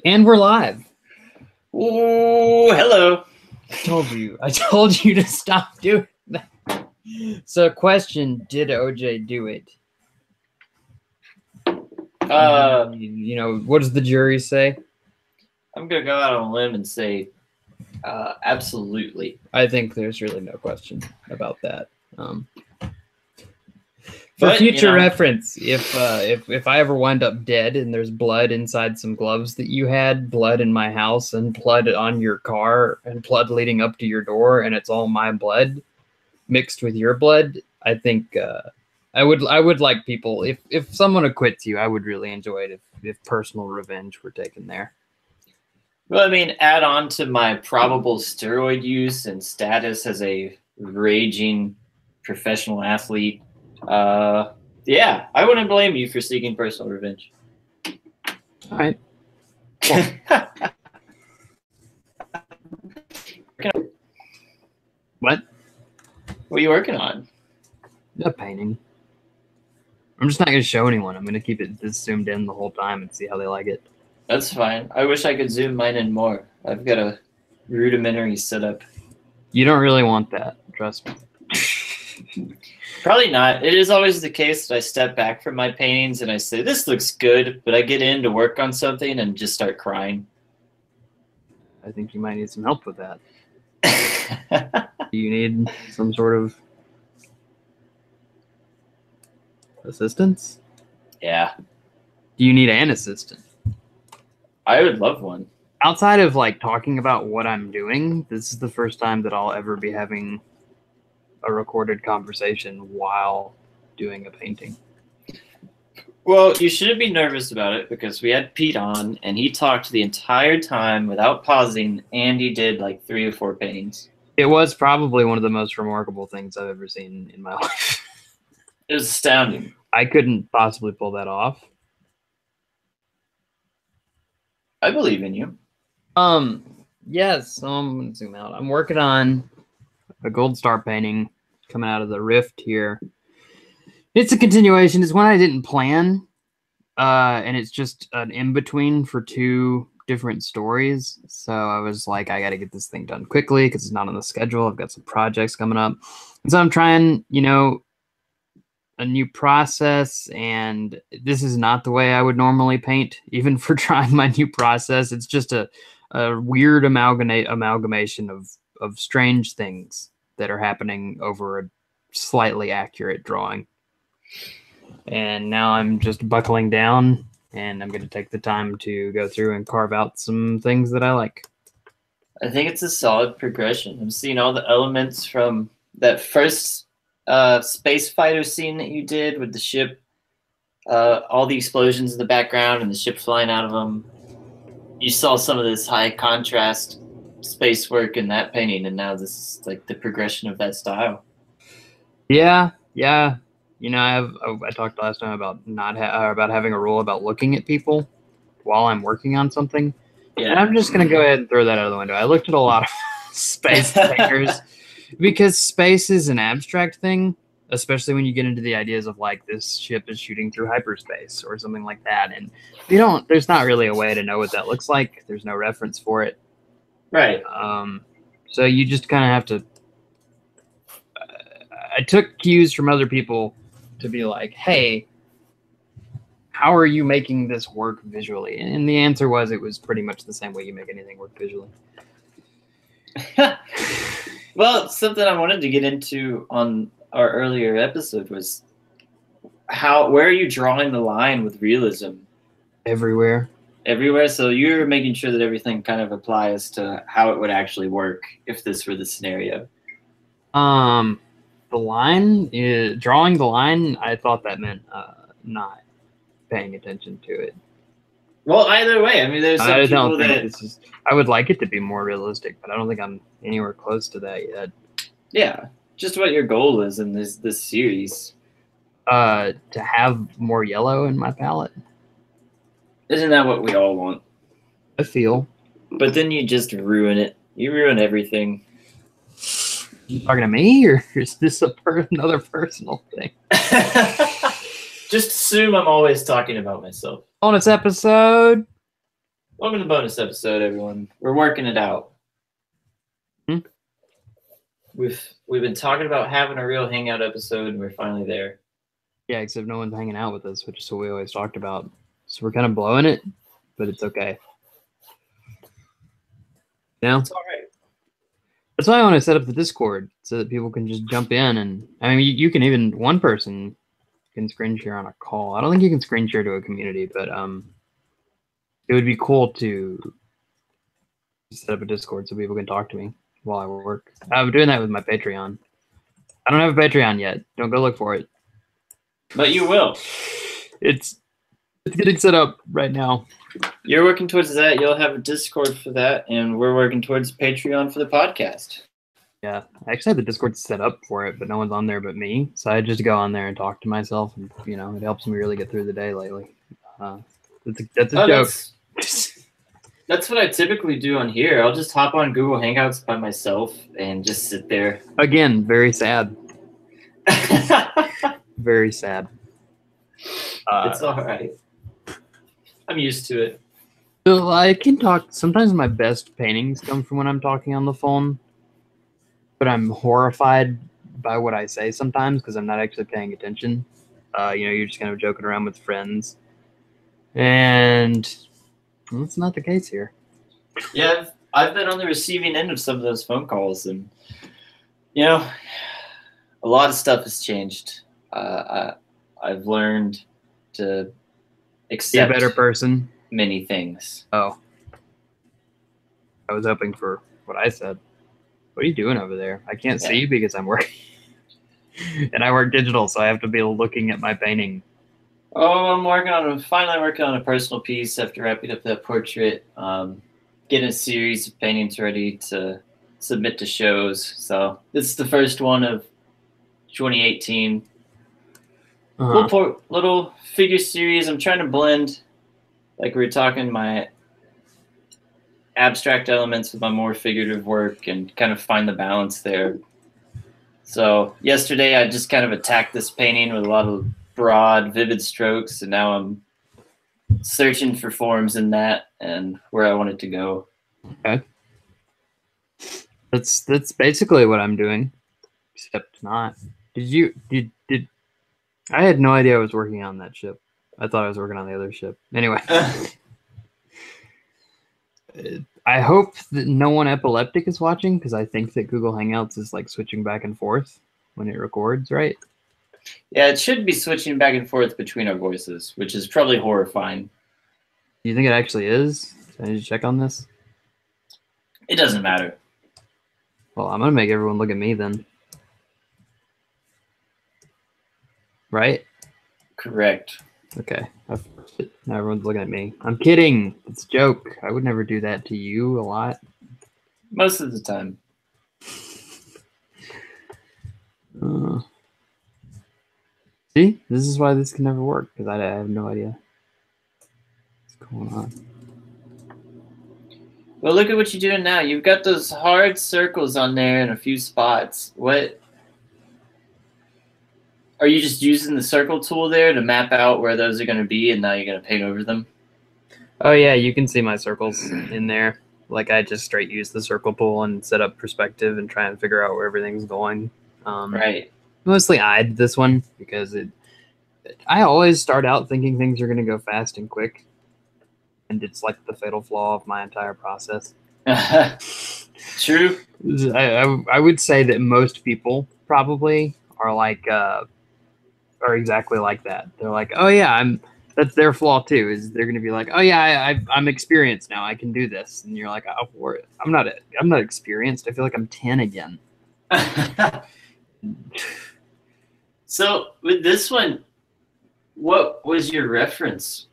And we're live. Ooh, hello. I told you to stop doing that. So, question, did OJ do it? What does the jury say? I'm going to go out on a limb and say absolutely. I think there's really no question about that. For future reference, if I ever wind up dead and there's blood inside some gloves that you had, blood in my house and blood on your car and blood leading up to your door, and it's all my blood mixed with your blood, I think I would like people, if someone acquits you, I would really enjoy it if personal revenge were taken there. Well, I mean, add on to my probable steroid use and status as a raging professional athlete. Yeah, I wouldn't blame you for seeking personal revenge. All right. Cool. What? What are you working on? A painting. I'm just not going to show anyone. I'm going to keep it this zoomed in the whole time and see how they like it. That's fine. I wish I could zoom mine in more. I've got a rudimentary setup. You don't really want that. Trust me. Probably not. It is always the case that I step back from my paintings and I say, this looks good, but I get in to work on something and just start crying. I think you might need some help with that. Do you need some sort of assistance? Yeah. Do you need an assistant? I would love one. Outside of like talking about what I'm doing, this is the first time that I'll ever be having a recorded conversation while doing a painting. Well, you shouldn't be nervous about it because we had Pete on and he talked the entire time without pausing and he did like 3 or 4 paintings. It was probably one of the most remarkable things I've ever seen in my life. It was astounding. I couldn't possibly pull that off. I believe in you. Yes, so I'm going to zoom out. I'm working on a gold star painting coming out of the Rift here. It's a continuation. It's one I didn't plan, and it's just an in-between for 2 different stories. So I was like, I got to get this thing done quickly because it's not on the schedule. I've got some projects coming up. And so I'm trying, a new process, and this is not the way I would normally paint, even for trying my new process. It's just a weird amalgamation of strange things that are happening over a slightly accurate drawing. And now I'm just buckling down, and I'm going to take the time to go through and carve out some things that I like. I think it's a solid progression. I'm seeing all the elements from that first space fighter scene that you did with the ship, all the explosions in the background and the ship flying out of them. You saw some of this high contrast space work in that painting, and now this is like the progression of that style. Yeah. I talked last time about about having a rule about looking at people while I'm working on something. Yeah. And I'm just going to go ahead and throw that out of the window. I looked at a lot of space painters because space is an abstract thing, especially when you get into the ideas of like this ship is shooting through hyperspace or something like that. And there's not really a way to know what that looks like. There's no reference for it. Right. So you just kind of have to, I took cues from other people to be like, hey, how are you making this work visually? And the answer was, it was pretty much the same way you make anything work visually. Well, something I wanted to get into on our earlier episode was where are you drawing the line with realism? Everywhere. So you're making sure that everything kind of applies to how it would actually work if this were the scenario. The line is drawing the line. I thought that meant not paying attention to it. Well, either way, I mean, there's some people that I would like it to be more realistic, but I don't think I'm anywhere close to that yet. Yeah, just what your goal is in this series. To have more yellow in my palette. Isn't that what we all want? I feel. But then you just ruin it. You ruin everything. You talking to me, or is this another personal thing? Just assume I'm always talking about myself. Bonus episode. Welcome to the bonus episode, everyone. We're working it out. Hmm? We've been talking about having a real hangout episode, and we're finally there. Yeah, except no one's hanging out with us, which is what we always talked about. So we're kind of blowing it, but it's okay. You know? It's all right. That's why I want to set up the Discord so that people can just jump in. And I mean, you can even, one person can screen share on a call. I don't think you can screen share to a community, but it would be cool to set up a Discord so people can talk to me while I work. I'm doing that with my Patreon. I don't have a Patreon yet. Don't go look for it. But you will. It's getting set up right now. You're working towards that. You'll have a Discord for that, and we're working towards Patreon for the podcast. Yeah, I actually had the Discord set up for it, but no one's on there but me. So I just go on there and talk to myself, and it helps me really get through the day lately. That's a joke. That's what I typically do on here. I'll just hop on Google Hangouts by myself and just sit there. Again, very sad. Very sad. It's all right. I'm used to it. So I can talk. Sometimes my best paintings come from when I'm talking on the phone, but I'm horrified by what I say sometimes because I'm not actually paying attention. You're just kind of joking around with friends, and that's not the case here. Yeah, I've been on the receiving end of some of those phone calls, and a lot of stuff has changed. I've learned to accept Be a better person. Many things. Oh, I was hoping for what I said. What are you doing over there? I can't see you because I'm working, and I work digital, so I have to be looking at my painting. Oh, I'm finally working on a personal piece after wrapping up that portrait. Getting a series of paintings ready to submit to shows. So this is the first one of 2018. Little figure series. I'm trying to blend, like we were talking, my abstract elements with my more figurative work and kind of find the balance there. So yesterday I just kind of attacked this painting with a lot of broad, vivid strokes, and now I'm searching for forms in that and where I want it to go. Okay. That's basically what I'm doing, except not. Did I had no idea I was working on that ship. I thought I was working on the other ship. Anyway. I hope that no one epileptic is watching because I think that Google Hangouts is like switching back and forth when it records, right? Yeah, it should be switching back and forth between our voices, which is probably horrifying. Do you think it actually is? I need to check on this. It doesn't matter. Well, I'm going to make everyone look at me then. Right? Correct. Okay. Now everyone's looking at me. I'm kidding. It's a joke. I would never do that to you a lot. Most of the time. See? This is why this can never work, because I have no idea what's going on. Well, look at what you're doing now. You've got those hard circles on there in a few spots. What? Are you just using the circle tool there to map out where those are going to be, and now you're going to paint over them? Oh, yeah, you can see my circles in there. Like, I just straight use the circle tool and set up perspective and try and figure out where everything's going. Right. Mostly I did this one because I always start out thinking things are going to go fast and quick. And it's like the fatal flaw of my entire process. True. I would say that most people probably are like are exactly like that. They're like, oh yeah, that's their flaw too. Is they're going to be like, oh yeah, I'm experienced now. I can do this, and you're like, oh, I'm not experienced. I feel like I'm 10 again. So with this one, what was your reference?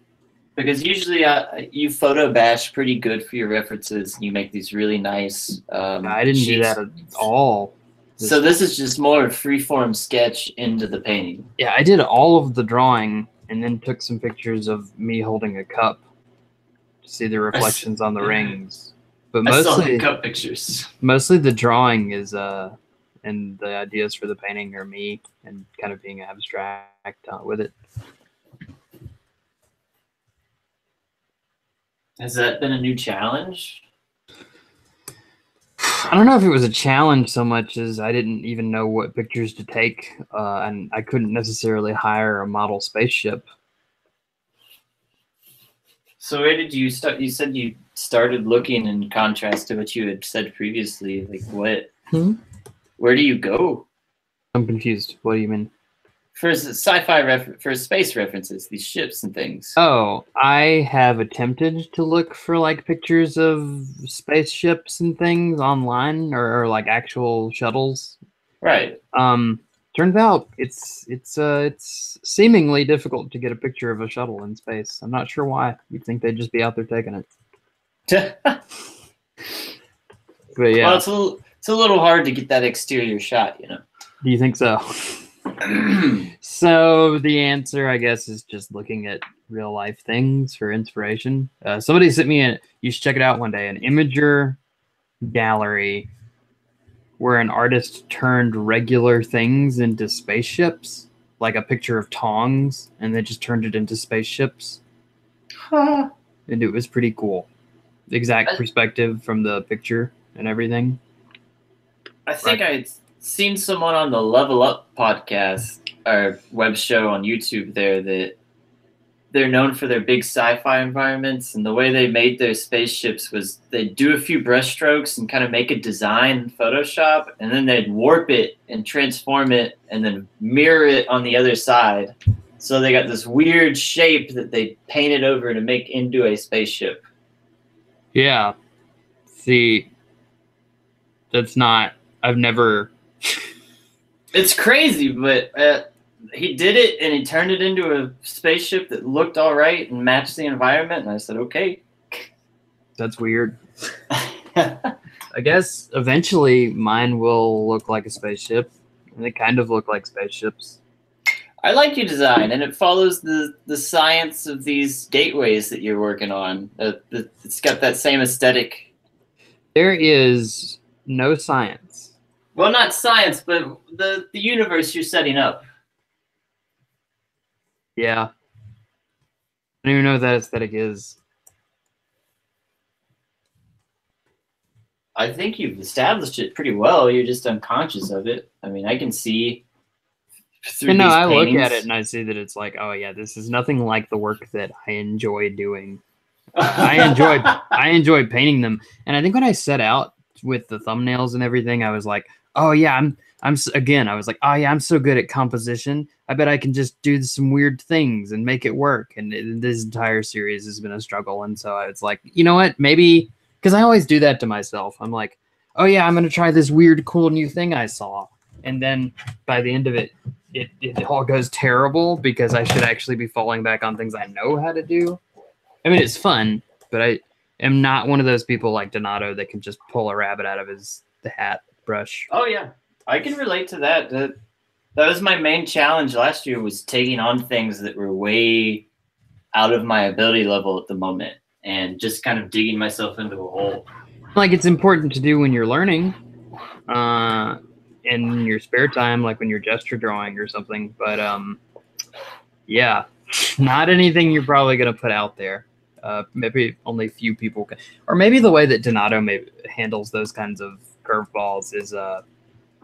Because usually you photo bash pretty good for your references, and you make these really nice. I didn't do that at all. So this is just more freeform sketch into the painting. Yeah, I did all of the drawing and then took some pictures of me holding a cup to see the reflections on the rings. But mostly, I saw the cup pictures. Mostly the drawing is and the ideas for the painting are me and kind of being abstract with it. Has that been a new challenge? I don't know if it was a challenge so much as I didn't even know what pictures to take, and I couldn't necessarily hire a model spaceship. So where did you start? You said you started looking in contrast to what you had said previously. Like what? Where do you go? I'm confused. What do you mean? For sci-fi for space references, these ships and things. Oh, I have attempted to look for like pictures of spaceships and things online or like actual shuttles. Right. Turns out it's seemingly difficult to get a picture of a shuttle in space. I'm not sure why. You'd think they'd just be out there taking it. But yeah. Well, it's a little hard to get that exterior shot, you know. Do you think so? So the answer, I guess, is just looking at real life things for inspiration. Somebody sent me you should check it out one day, an Imager gallery where an artist turned regular things into spaceships, like a picture of tongs, and they just turned it into spaceships. Huh. And it was pretty cool. Exact perspective from the picture and everything. I think I'd seen someone on the Level Up podcast or web show on YouTube there that they're known for their big sci-fi environments, and the way they made their spaceships was they'd do a few brush strokes and kind of make a design in Photoshop, and then they'd warp it and transform it and then mirror it on the other side. So they got this weird shape that they painted over to make into a spaceship. Yeah. See, that's not, I've never... It's crazy, but he did it, and he turned it into a spaceship that looked all right and matched the environment, and I said, okay. That's weird. I guess eventually mine will look like a spaceship, and they kind of look like spaceships. I like your design, and it follows the science of these gateways that you're working on. It's got that same aesthetic. There is no science. Well, not science, but the universe you're setting up. Yeah. I don't even know what that aesthetic is. I think you've established it pretty well. You're just unconscious of it. I mean, I can see through these I paintings. look at it and I see that it's like, oh yeah, this is nothing like the work that I enjoy doing. I enjoy painting them. And I think when I set out with the thumbnails and everything, I was like, oh yeah, I was like, oh yeah, I'm so good at composition. I bet I can just do some weird things and make it work. And this entire series has been a struggle. And so I was like, you know what, maybe, because I always do that to myself. I'm like, oh yeah, I'm going to try this weird, cool new thing I saw. And then by the end of it, it all goes terrible because I should actually be falling back on things I know how to do. I mean, it's fun, but I am not one of those people like Donato that can just pull a rabbit out of the hat brush. Oh yeah, I can relate to that. That was my main challenge last year, was taking on things that were way out of my ability level at the moment and just kind of digging myself into a hole. Like, it's important to do when you're learning, in your spare time, like when you're gesture drawing or something. But yeah, not anything you're probably going to put out there. Maybe only a few people can, or maybe the way that Donato handles those kinds of curveballs is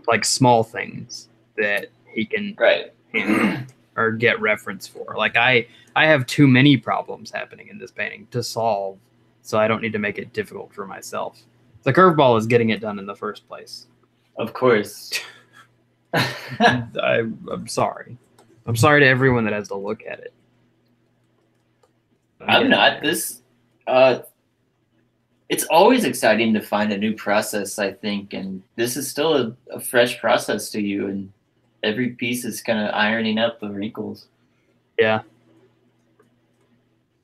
like small things that he can handle or get reference for. Like I have too many problems happening in this painting to solve, so I don't need to make it difficult for myself. The curveball is getting it done in the first place. Of course. I'm sorry. I'm sorry to everyone that has to look at it. I'm not. This it's always exciting to find a new process, I think, and this is still a fresh process to you, and every piece is kind of ironing out the wrinkles. Yeah.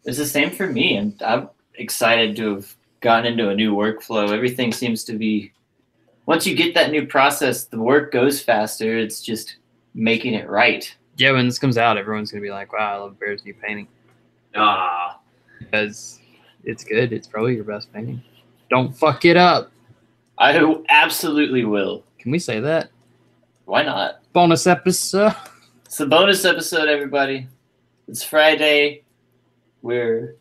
It's the same for me, and I'm excited to have gotten into a new workflow. Everything seems to be, once you get that new process, the work goes faster. It's just making it right. Yeah, when this comes out, everyone's going to be like, wow, I love Bear's new painting. Because it's good. It's probably your best painting. Don't fuck it up. I absolutely will. Can we say that? Why not? Bonus episode. It's a bonus episode, everybody. It's Friday. We're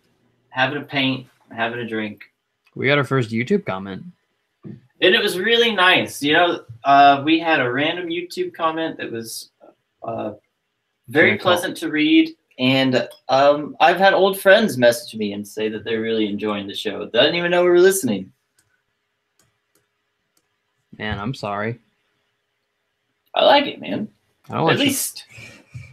having a paint. having a drink. We got our first YouTube comment. And it was really nice. We had a random YouTube comment that was very pleasant to read. And I've had old friends message me and say that they're really enjoying the show. They didn't even know we were listening. Man, I'm sorry. I like it, man. At least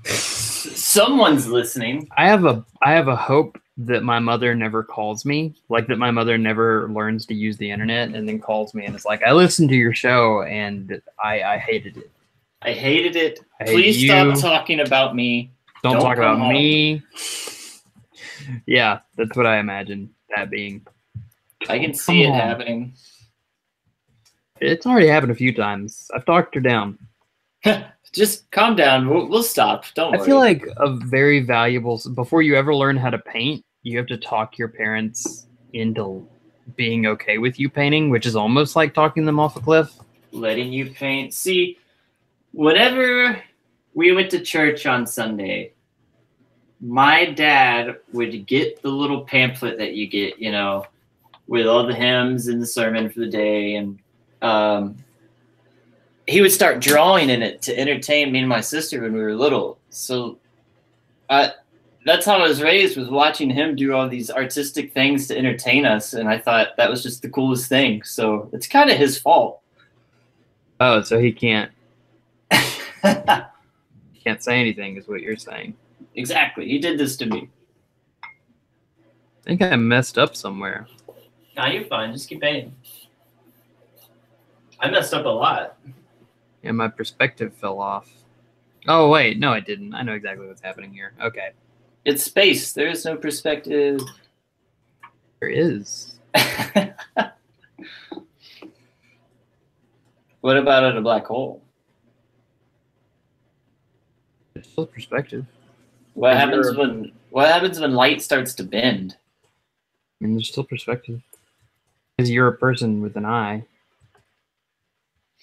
someone's listening. I have a hope that my mother never calls me, like that my mother never learns to use the internet and then calls me and it's like, I listened to your show and I hated it. I hated it. Please stop talking about me. Don't talk about me. Yeah, that's what I imagine that being. I can see it happening. It's already happened a few times. I've talked her down. Just calm down. We'll stop. Don't worry. I feel like a very valuable, before you ever learn how to paint, you have to talk your parents into being okay with you painting, which is almost like talking them off a cliff. Letting you paint. See, whenever we went to church on Sunday, my dad would get the little pamphlet that you get, with all the hymns and the sermon for the day. And he would start drawing in it to entertain me and my sister when we were little. So that's how I was raised, was watching him do all these artistic things to entertain us. And I thought that was just the coolest thing. So it's kind of his fault. Oh, so he can't. He can't say anything is what you're saying. Exactly. He did this to me. I think I messed up somewhere. Nah, you're fine. Just keep painting. I messed up a lot. Yeah, my perspective fell off. Oh, wait. No, I didn't. I know exactly what's happening here. Okay. It's space. There is no perspective. There is. What about at a black hole? It's still perspective. What happens when light starts to bend? I mean, there's still perspective. Because you're a person with an eye.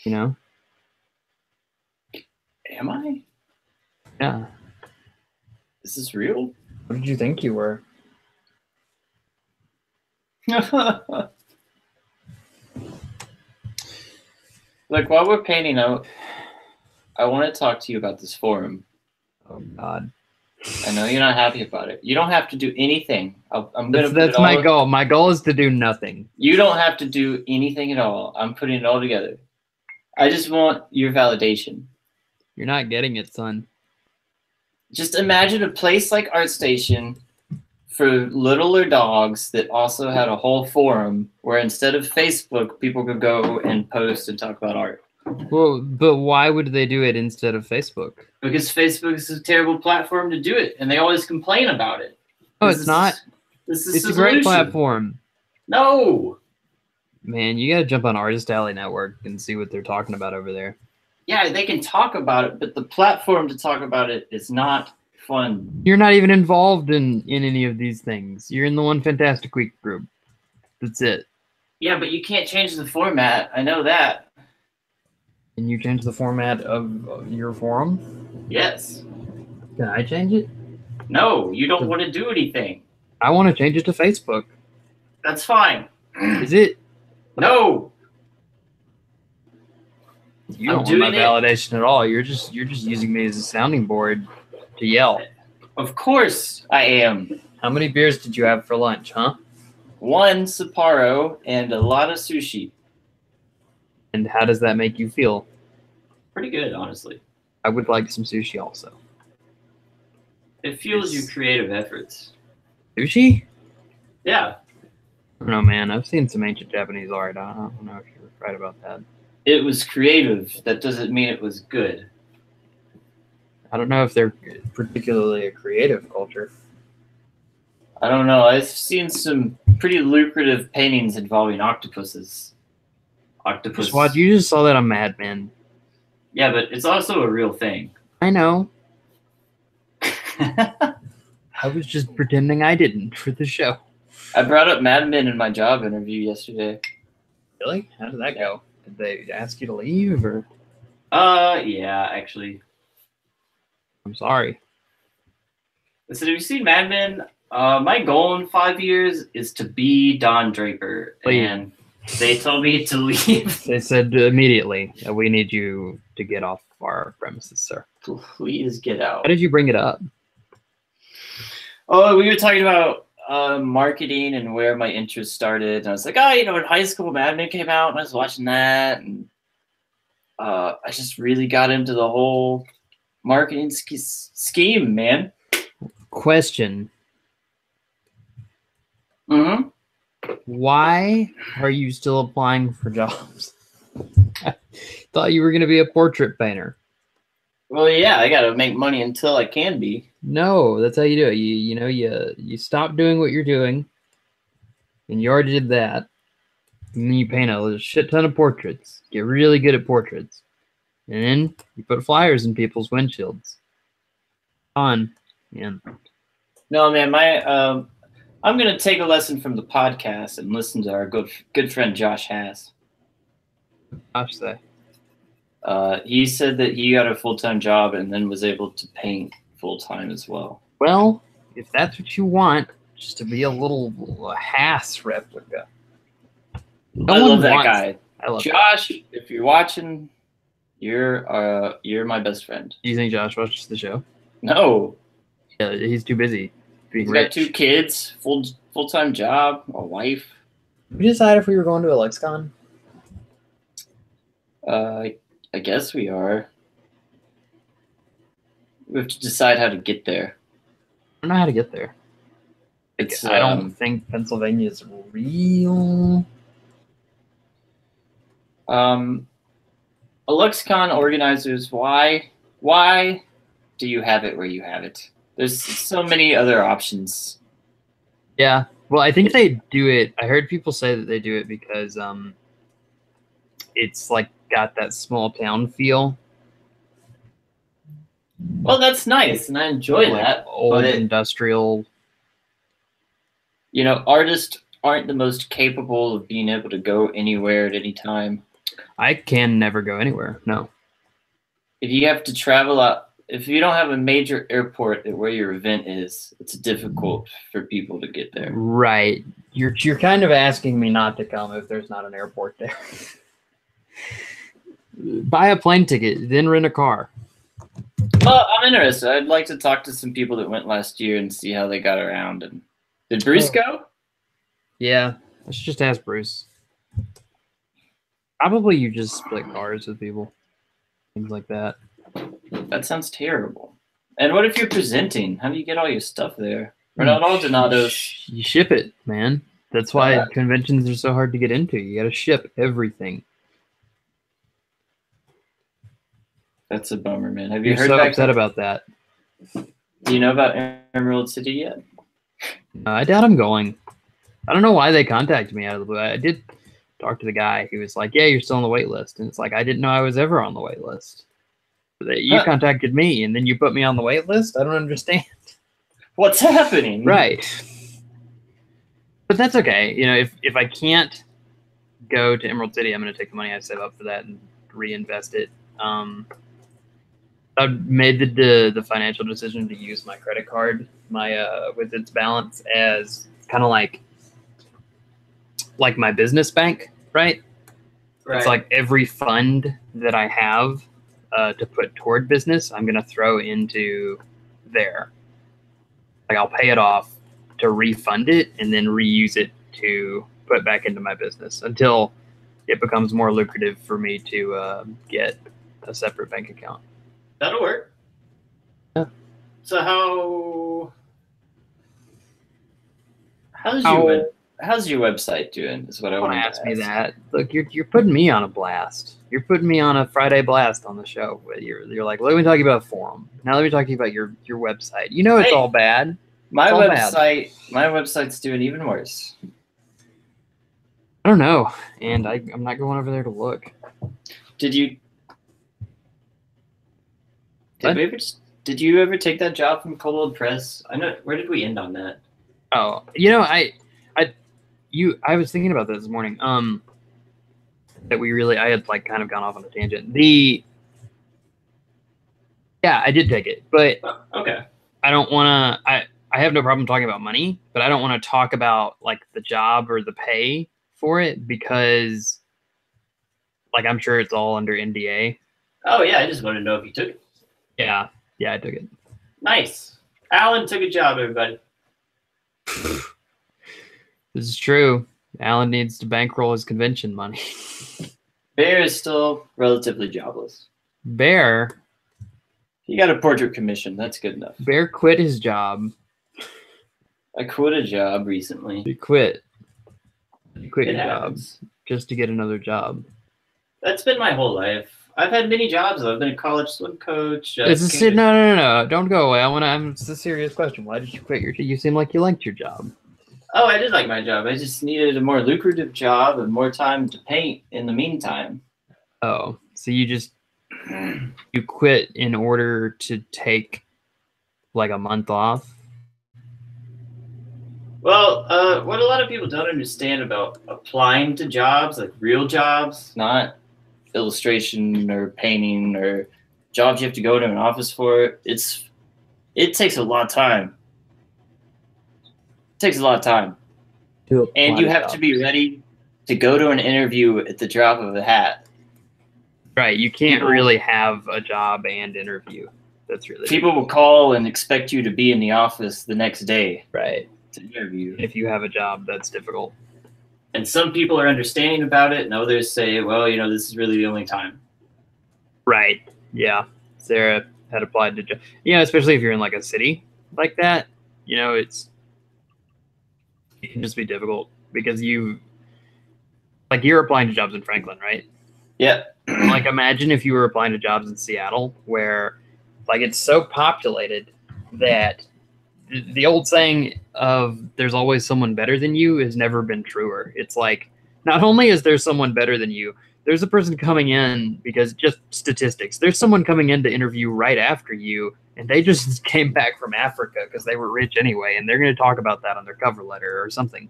Am I? Yeah. Is this real? What did you think you were? Look, while we're painting out, I want to talk to you about this forum. Oh, God. I know you're not happy about it. You don't have to do anything. That's my goal. My goal is to do nothing. You don't have to do anything at all. I'm putting it all together. I just want your validation. You're not getting it, son. Just imagine a place like ArtStation for littler dogs that also had a whole forum where instead of Facebook, people could go and post and talk about art. Well, but why would they do it instead of Facebook? Because Facebook is a terrible platform to do it, and they always complain about it. Oh, it's not. It's a great platform. No. Man, you gotta jump on Artist Alley Network and see what they're talking about over there. Yeah, they can talk about it, but the platform to talk about it is not fun. You're not even involved in any of these things. You're in the One Fantastic Week group. That's it. Yeah, but you can't change the format. I know that. Can you change the format of your forum? Yes. Can I change it? No, you don't want to do anything. I want to change it to Facebook. That's fine. Is it? No. You don't want my validation at all. You're just using me as a sounding board to yell. Of course I am. How many beers did you have for lunch, huh? 1 Sapporo and a lot of sushi. And how does that make you feel? Pretty good, honestly. I would like some sushi also. It fuels your creative efforts. Sushi? Yeah. I don't know, man. I've seen some ancient Japanese art. I don't know if you're right about that. It was creative. That doesn't mean it was good. I don't know if they're particularly a creative culture. I don't know. I've seen some pretty lucrative paintings involving octopuses. You just saw that on Mad Men. Yeah, but it's also a real thing. I know. I was just pretending I didn't for the show. I brought up Mad Men in my job interview yesterday. Really? How did that go? Did they ask you to leave or? Yeah, actually. I'm sorry. Listen, have you seen Mad Men? My goal in 5 years is to be Don Draper, Please. and they told me to leave. They said immediately, we need you to get off our premises, sir. Please get out. How did you bring it up? Oh, we were talking about marketing and where my interest started. And I was like, oh, in high school, Mad Men came out, and I was watching that, and I just really got into the whole marketing scheme, man. Question. Mm-hmm. Why are you still applying for jobs? I thought you were going to be a portrait painter. Well, yeah, I got to make money until I can be. No, that's how you do it. You stop doing what you're doing, and you already did that. And then you paint a shit ton of portraits. Get really good at portraits. And then you put flyers in people's windshields. On. Yeah. No, man, I'm gonna take a lesson from the podcast and listen to our good friend Josh Hass. Gosh, say. He said that he got a full-time job and then was able to paint full-time as well. Well, if that's what you want, just to be a little Hass replica. I love that guy. I love Josh. If you're watching, you're my best friend. Do you think Josh watches the show? No. Yeah, he's too busy being He's rich. got 2 kids, full-time job, a wife. We decided if we were going to a LexCon. I guess we are. We have to decide how to get there. I don't know how to get there. It's I don't think Pennsylvania is real. LexCon organizers, why do you have it where you have it? There's so many other options. Yeah. Well, I think they do it. I heard people say that they do it because it's like got that small town feel. Well, that's nice, and I enjoy like that. Old But industrial. Artists aren't the most capable of being able to go anywhere at any time. I can never go anywhere. No. If you have to travel out, if you don't have a major airport at where your event is, it's difficult for people to get there. Right. You're kind of asking me not to come if there's not an airport there. Buy a plane ticket, then rent a car. Well, I'm interested. I'd like to talk to some people that went last year and see how they got around. And did Bruce go? Yeah. I should just ask Bruce. Probably you just split cars with people. Things like that. That sounds terrible. And what if you're presenting? How do you get all your stuff there? We're not all Donatos. You ship it, man. That's why conventions are so hard to get into. You got to ship everything. That's a bummer, man. Have you You're heard so back upset about that. Do you know about Emerald City yet? I doubt I'm going. I don't know why they contacted me out of the blue. I did talk to the guy who was like, yeah, you're still on the wait list. And it's like, I didn't know I was ever on the wait list. You contacted me and then you put me on the wait list? I don't understand. What's happening? Right. But that's okay. If I can't go to Emerald City, I'm going to take the money I save up for that and reinvest it. I've made the financial decision to use my credit card, with its balance, as kind of like my business bank, right? It's like every fund that I have to put toward business, I'm going to throw into there. Like I'll pay it off to refund it and then reuse it to put back into my business until it becomes more lucrative for me to get a separate bank account. That'll work. Yeah. So how's your website doing? Is what I want to ask me that. Look, you're putting me on a blast. You're putting me on a Friday blast on the show. You're like, let me talk to you about a forum. Now let me talk to you about your website. It's all bad. My website's doing even worse. I don't know, and I'm not going over there to look. Did you ever take that job from Cold Press? I know. Where did we end on that? Oh, I was thinking about this morning. That I had like kind of gone off on a tangent. Yeah, I did take it, but okay. I don't want to. I have no problem talking about money, but I don't want to talk about like the job or the pay for it because like I'm sure it's all under NDA. Oh yeah, I just want to know if you took it. Yeah, I took it. Nice. Alan took a job, everybody. This is true. Alan needs to bankroll his convention money. Bear is still relatively jobless. Bear. He got a portrait commission. That's good enough. Bear quit his job. I quit a job recently. He quit. He quit It your happens. job just to get another job. That's been my whole life. I've had many jobs. I've been a college swim coach. No. Don't go away. It's a serious question. Why did you quit your? You seem like you liked your job. Oh, I did like my job. I just needed a more lucrative job and more time to paint in the meantime. Oh, so you quit in order to take like a month off? Well, what a lot of people don't understand about applying to jobs, like real jobs, not illustration or painting or jobs you have to go to an office for, it takes a lot of time. It takes a lot of time. And you have to be ready to go to an interview at the drop of a hat. Right. You can't really have a job and interview. That's really people will call and expect you to be in the office the next day. Right. To interview. If you have a job, that's difficult. And some people are understanding about it, and others say, well, this is really the only time. Right. Yeah. Sarah had applied to, especially if you're in like a city like that, it can just be difficult because you're applying to jobs in Franklin, right? Yeah. Like imagine if you were applying to jobs in Seattle where like it's so populated that the old saying of there's always someone better than you has never been truer. It's like, not only is there someone better than you, there's a person coming in because just statistics. There's someone coming in to interview right after you, and they just came back from Africa because they were rich anyway, and they're going to talk about that on their cover letter or something,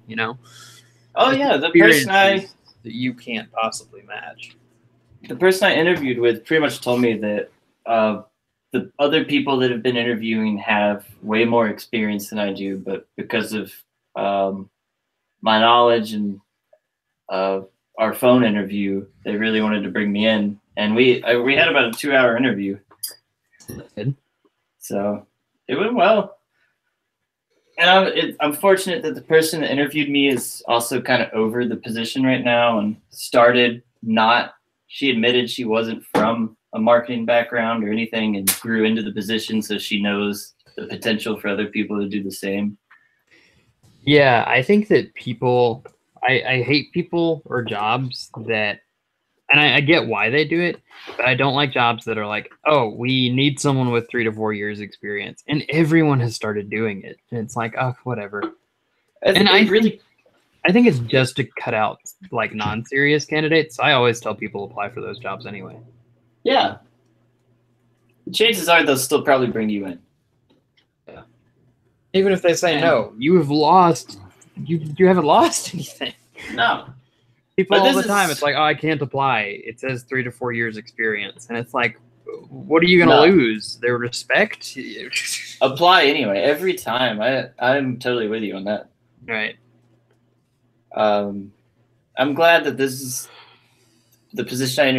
Oh, yeah. The person that you can't possibly match. The person I interviewed with pretty much told me that the other people that have been interviewing have way more experience than I do, but because of my knowledge and our phone interview, they really wanted to bring me in, and we had about a 2-hour interview. Good. So it went well, and I'm fortunate that the person that interviewed me is also kind of over the position right now and started not. She admitted she wasn't from a marketing background or anything and grew into the position, so she knows the potential for other people to do the same. Yeah, I think that people, I hate people or jobs that, and I get why they do it, but I don't like jobs that are like, oh, we need someone with 3 to 4 years experience, and everyone has started doing it. And it's like, oh, whatever. I think it's just to cut out like non-serious candidates. I always tell people apply for those jobs anyway. Yeah. Chances are they'll still probably bring you in. Yeah. Even if they say no, you have lost. You haven't lost anything. No. People all the time, it's like, oh, I can't apply. It says 3 to 4 years experience. And it's like, what are you going to lose? Their respect? Apply anyway, every time. I'm totally with you on that. Right. I'm glad that this is the position I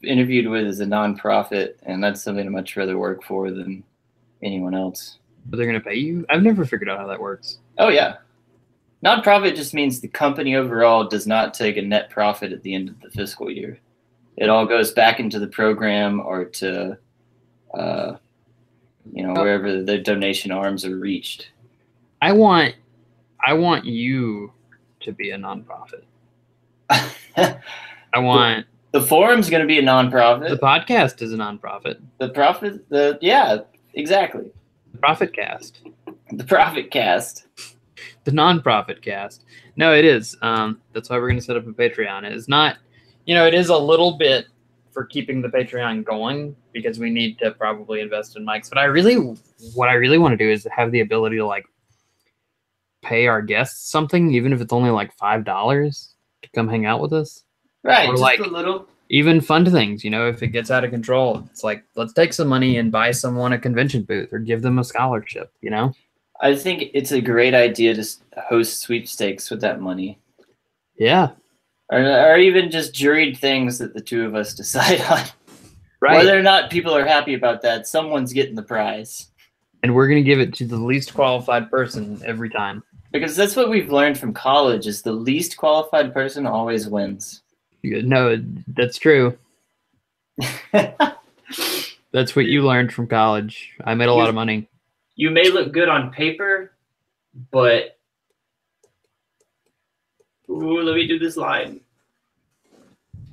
interviewed with is a nonprofit, and that's something I'd much rather work for than anyone else. But they're going to pay you? I've never figured out how that works. Oh, yeah. Nonprofit just means the company overall does not take a net profit at the end of the fiscal year. It all goes back into the program or to, wherever the donation arms are reached. I want you to be a nonprofit. I want the forum's going to be a nonprofit. The podcast is a nonprofit. Yeah, exactly. The Profit Cast. The Profit Cast. The non-profit cast. No, it is. That's why we're going to set up a Patreon. It is not, it is a little bit for keeping the Patreon going because we need to probably invest in mics. But what I really want to do is have the ability to like pay our guests something, even if it's only like $5 to come hang out with us. Right. Or just like a little. Even fund things, if it gets out of control, it's like, let's take some money and buy someone a convention booth or give them a scholarship, I think it's a great idea to host sweepstakes with that money. Yeah. Or even just juried things that the two of us decide on. Right. Whether or not people are happy about that, someone's getting the prize. And we're going to give it to the least qualified person every time. Because that's what we've learned from college is the least qualified person always wins. No, that's true. That's what you learned from college. I made a lot of money. You may look good on paper, but let me do this line.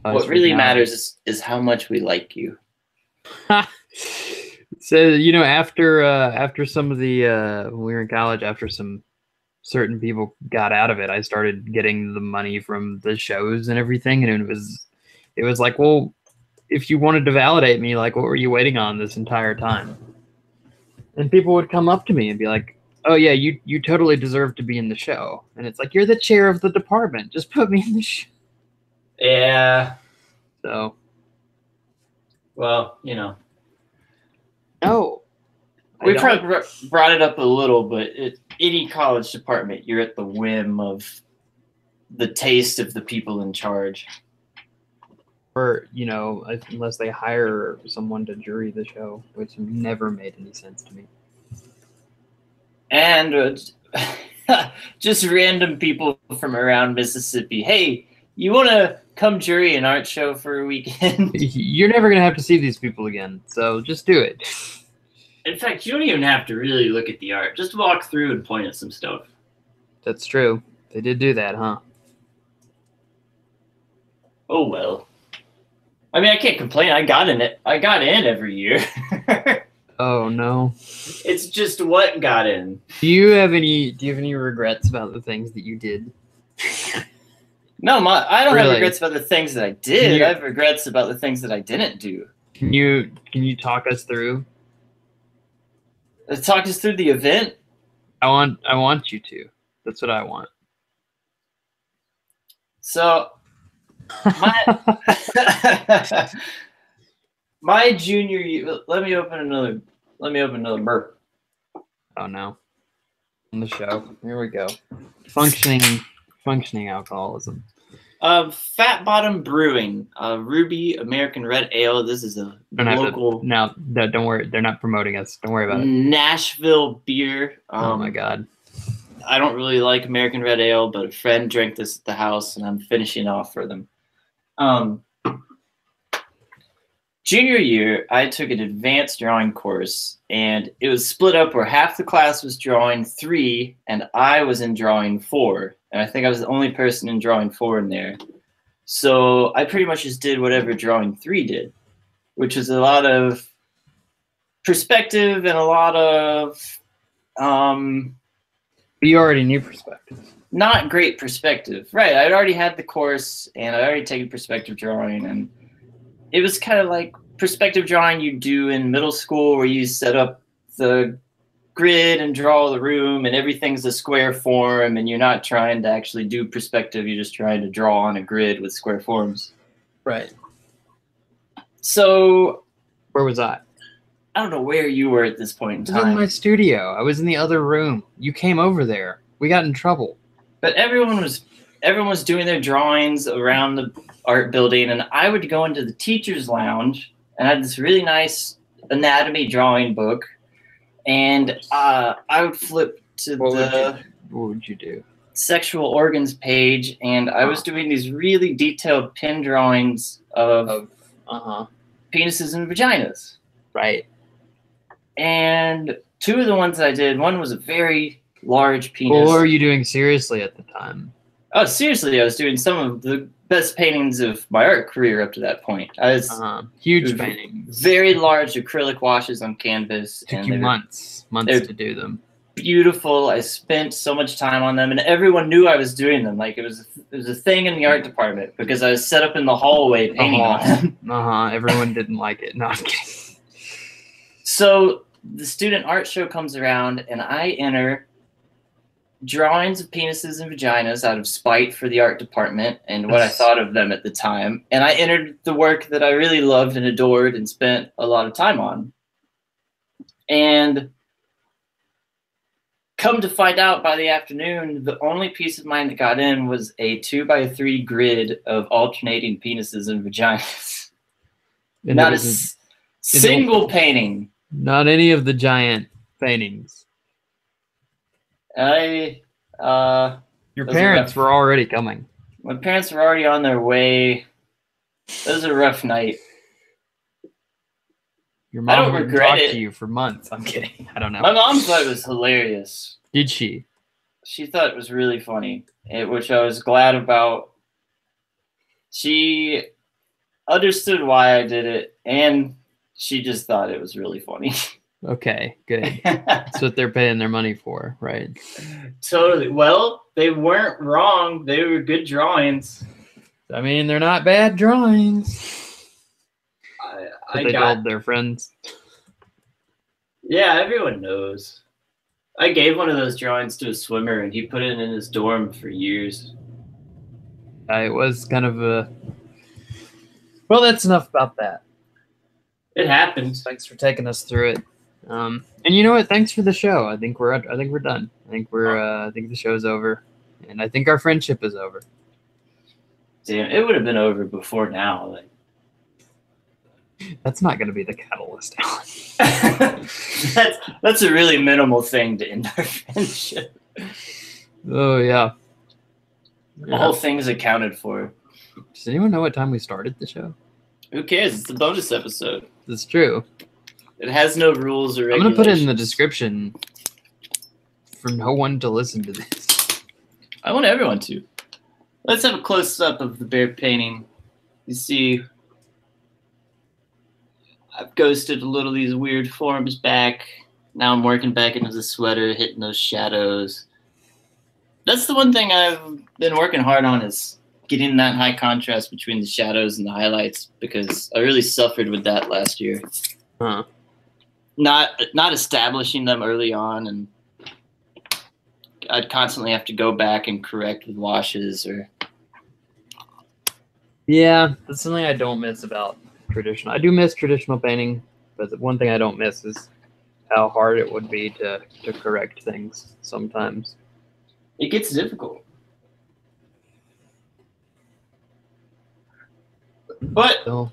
What really matters is how much we like you. So, after some of the when we were in college, after some certain people got out of it, I started getting the money from the shows and everything, and it was like, well, if you wanted to validate me, like, what were you waiting on this entire time? And people would come up to me and be like, oh yeah, you totally deserve to be in the show. And it's like, you're the chair of the department, just put me in the show. Yeah. So, well, you know. No. We probably brought it up a little, but any college department, you're at the whim of the taste of the people in charge. Or, unless they hire someone to jury the show, which never made any sense to me. And just random people from around Mississippi. Hey, you want to come jury an art show for a weekend? You're never going to have to see these people again, so just do it. In fact, you don't even have to really look at the art. Just walk through and point at some stuff. That's true. They did do that, huh? Oh, well. I mean, I can't complain. I got in every year. Oh, no. It's just what got in. Do you have any regrets about the things that you did? No, I don't have regrets about the things that I did. I have regrets about the things that I didn't do. Can you talk us through? Talk us through the event? I want you to. That's what I want. So my junior year, let me open another burp. Oh no. On the show. Here we go. Functioning alcoholism. Fat Bottom Brewing, Ruby American Red Ale. This is a local. No, don't worry. They're not promoting us. Don't worry about it. Nashville beer. Oh my God. I don't really like American Red Ale, but a friend drank this at the house, and I'm finishing off for them. Junior year, I took an advanced drawing course, and it was split up where half the class was drawing 3, and I was in drawing 4. And I think I was the only person in drawing 4 in there. So I pretty much just did whatever drawing 3 did, which was a lot of perspective and a lot of you already knew perspective. Not great perspective. Right. I'd already had the course, and I'd already taken perspective drawing, and it was kind of like perspective drawing you do in middle school where you set up the grid and draw the room and everything's a square form and you're not trying to actually do perspective. You're just trying to draw on a grid with square forms. Right. So where was I? I don't know where you were at this point in time. I was in my studio. I was in the other room. You came over there. We got in trouble. But everyone was doing their drawings around the art building, and I would go into the teacher's lounge and I had this really nice anatomy drawing book, and I would flip to what would you do? Sexual organs page, and I was doing these really detailed pen drawings of penises and vaginas. Right. And 2 of the ones that I did, one was a very large penis. What were you doing seriously at the time? Oh, seriously, I was doing some of the best paintings of my art career up to that point. I was huge paintings. Very large acrylic washes on canvas. It took you months to do them. Beautiful. I spent so much time on them, and everyone knew I was doing them. Like it was a thing in the art department because I was set up in the hallway painting on them. Everyone didn't like it. No, I'm kidding. So the student art show comes around, and I enter drawings of penises and vaginas out of spite for the art department and what I thought of them at the time. And I entered the work that I really loved and adored and spent a lot of time on. And come to find out by the afternoon, the only piece of mine that got in was a 2x3 grid of alternating penises and vaginas. And Not it a was single painting. not any of the giant paintings. Your parents were already coming. My parents were already on their way. That was a rough night. Your mom don't wouldn't regret talk it. to you for months. I'm kidding. I don't know. My mom thought it was hilarious. Did she? She thought it was really funny, which I was glad about. She understood why I did it, and she just thought it was really funny. Okay, good. That's what they're paying their money for, right? Totally. Well, they weren't wrong. They were good drawings. I mean, they're not bad drawings. I They got told their friends. Yeah, everyone knows. I gave one of those drawings to a swimmer, and he put it in his dorm for years. It was kind of a... Well, that's enough about that. It happens. Thanks for taking us through it. And you know what? Thanks for the show. I think we're done. I think the show's over, and I think our friendship is over. Damn, it would have been over before now. Like, that's not going to be the catalyst, Alan. that's a really minimal thing to end our friendship. Oh yeah. The whole thing's accounted for. Does anyone know what time we started the show? Who cares? It's a bonus episode. That's true. It has no rules or regulations. I'm going to put it in the description for no one to listen to this. I want everyone to. Let's have a close-up of the bear painting. You see, I've ghosted a little of these weird forms back. Now I'm working back into the sweater, hitting those shadows. That's the one thing I've been working hard on, is getting that high contrast between the shadows and the highlights, because I really suffered with that last year. Huh. Not establishing them early on, and I'd constantly have to go back and correct with washes. Or yeah, that's something I don't miss about traditional. I do miss traditional painting, but the one thing I don't miss is how hard it would be to correct things sometimes. It gets difficult. But So,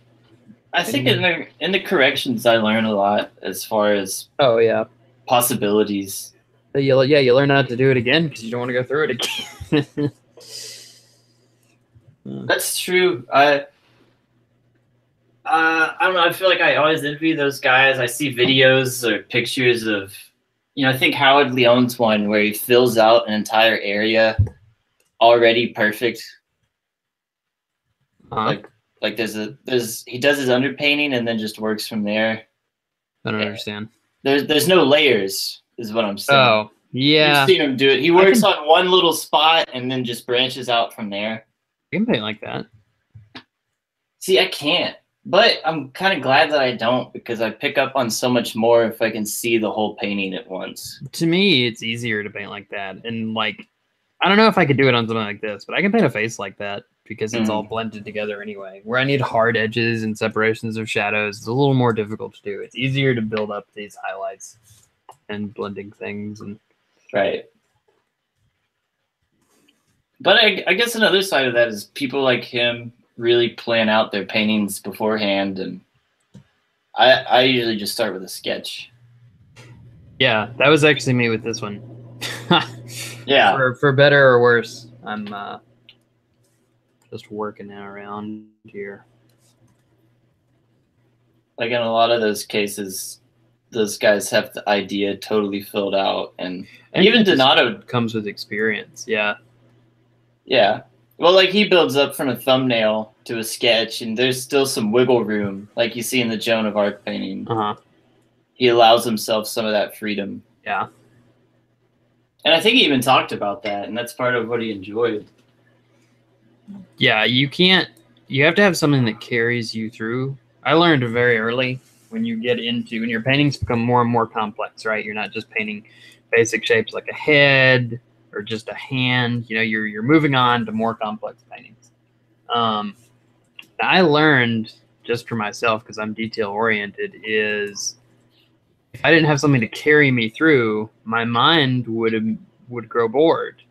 I think in the corrections, I learn a lot as far as oh yeah, possibilities. you learn not to do it again because you don't want to go through it again. That's true. I don't know. I feel like I always envy those guys. I see videos or pictures of, I think Howard Leone's one where he fills out an entire area already perfect. Huh? Like he does his underpainting and then just works from there. I don't understand. There's no layers, is what I'm saying. Oh, yeah. You've seen him do it. He works on one little spot and then just branches out from there. You can paint like that. See, I can't. But I'm kind of glad that I don't, because I pick up on so much more if I can see the whole painting at once. To me, it's easier to paint like that. And like, I don't know if I could do it on something like this, but I can paint a face like that because it's all blended together anyway. Where I need hard edges and separations of shadows, it's a little more difficult to do. It's easier to build up these highlights and blending things. And right. But I guess another side of that is people like him really plan out their paintings beforehand, and I usually just start with a sketch. Yeah, that was actually me with this one. Yeah. For better or worse, I'm just working around here. Like in a lot of those cases, those guys have the idea totally filled out, and even Donato comes with experience. Yeah. Yeah. Well, like he builds up from a thumbnail to a sketch, and there's still some wiggle room, like you see in the Joan of Arc painting. He allows himself some of that freedom. Yeah. And I think he even talked about that, and that's part of what he enjoyed. Yeah, you have to have something that carries you through. I learned very early when your paintings become more and more complex, right? You're not just painting basic shapes like a head or just a hand. You're moving on to more complex paintings. I learned just for myself, because I'm detail oriented, is if I didn't have something to carry me through, my mind would grow bored.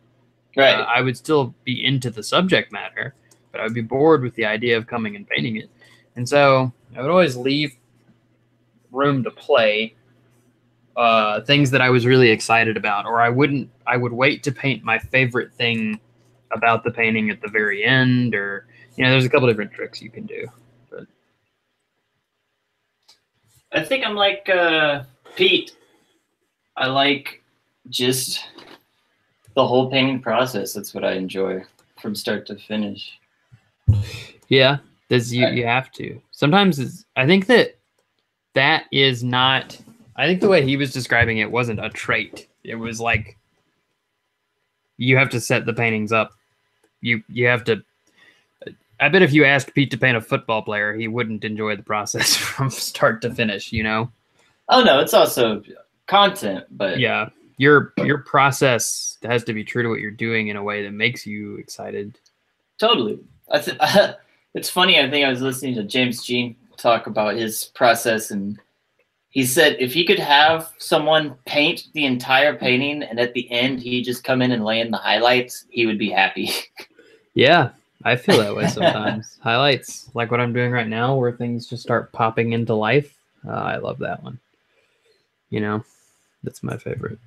Right. I would still be into the subject matter, but I would be bored with the idea of coming and painting it. And so I would always leave room to play things that I was really excited about, or I would wait to paint my favorite thing about the painting at the very end, or there's a couple different tricks you can do. But I think I'm like Pete. I like just the whole painting process. That's what I enjoy from start to finish. Yeah, you have to. Sometimes I think that is not. I think the way he was describing it wasn't a trait. It was like you have to set the paintings up. You have to. I bet if you asked Pete to paint a football player, he wouldn't enjoy the process from start to finish. Oh no, it's also content, but yeah, your process has to be true to what you're doing in a way that makes you excited. Totally. It's funny. I think I was listening to James Jean talk about his process, and he said if he could have someone paint the entire painting and at the end he just come in and lay in the highlights, he would be happy. Yeah, I feel that way sometimes. Highlights, like what I'm doing right now, where things just start popping into life. I love that one. That's my favorite.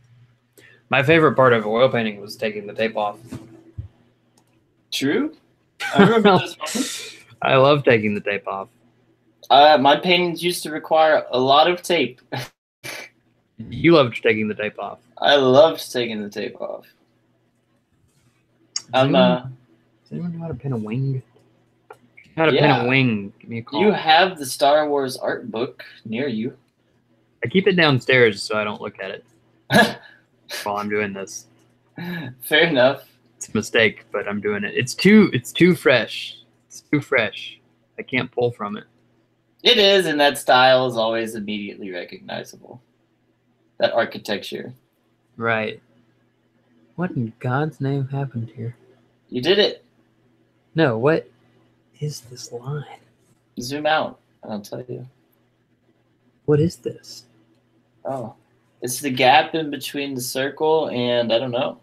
My favorite part of oil painting was taking the tape off. True. I remember this one. I love taking the tape off. My paintings used to require a lot of tape. You loved taking the tape off. I loved taking the tape off. Does anyone know how to pin a wing? How to pin a wing? Give me a call. You have the Star Wars art book near you. I keep it downstairs so I don't look at it while I'm doing this. Fair enough. It's a mistake, but I'm doing it. It's too fresh. It's too fresh. I can't pull from it. It is, and that style is always immediately recognizable. That architecture. Right. What in God's name happened here? You did it. No, what is this line? Zoom out, and I'll tell you. What is this? Oh, it's the gap in between the circle and I don't know.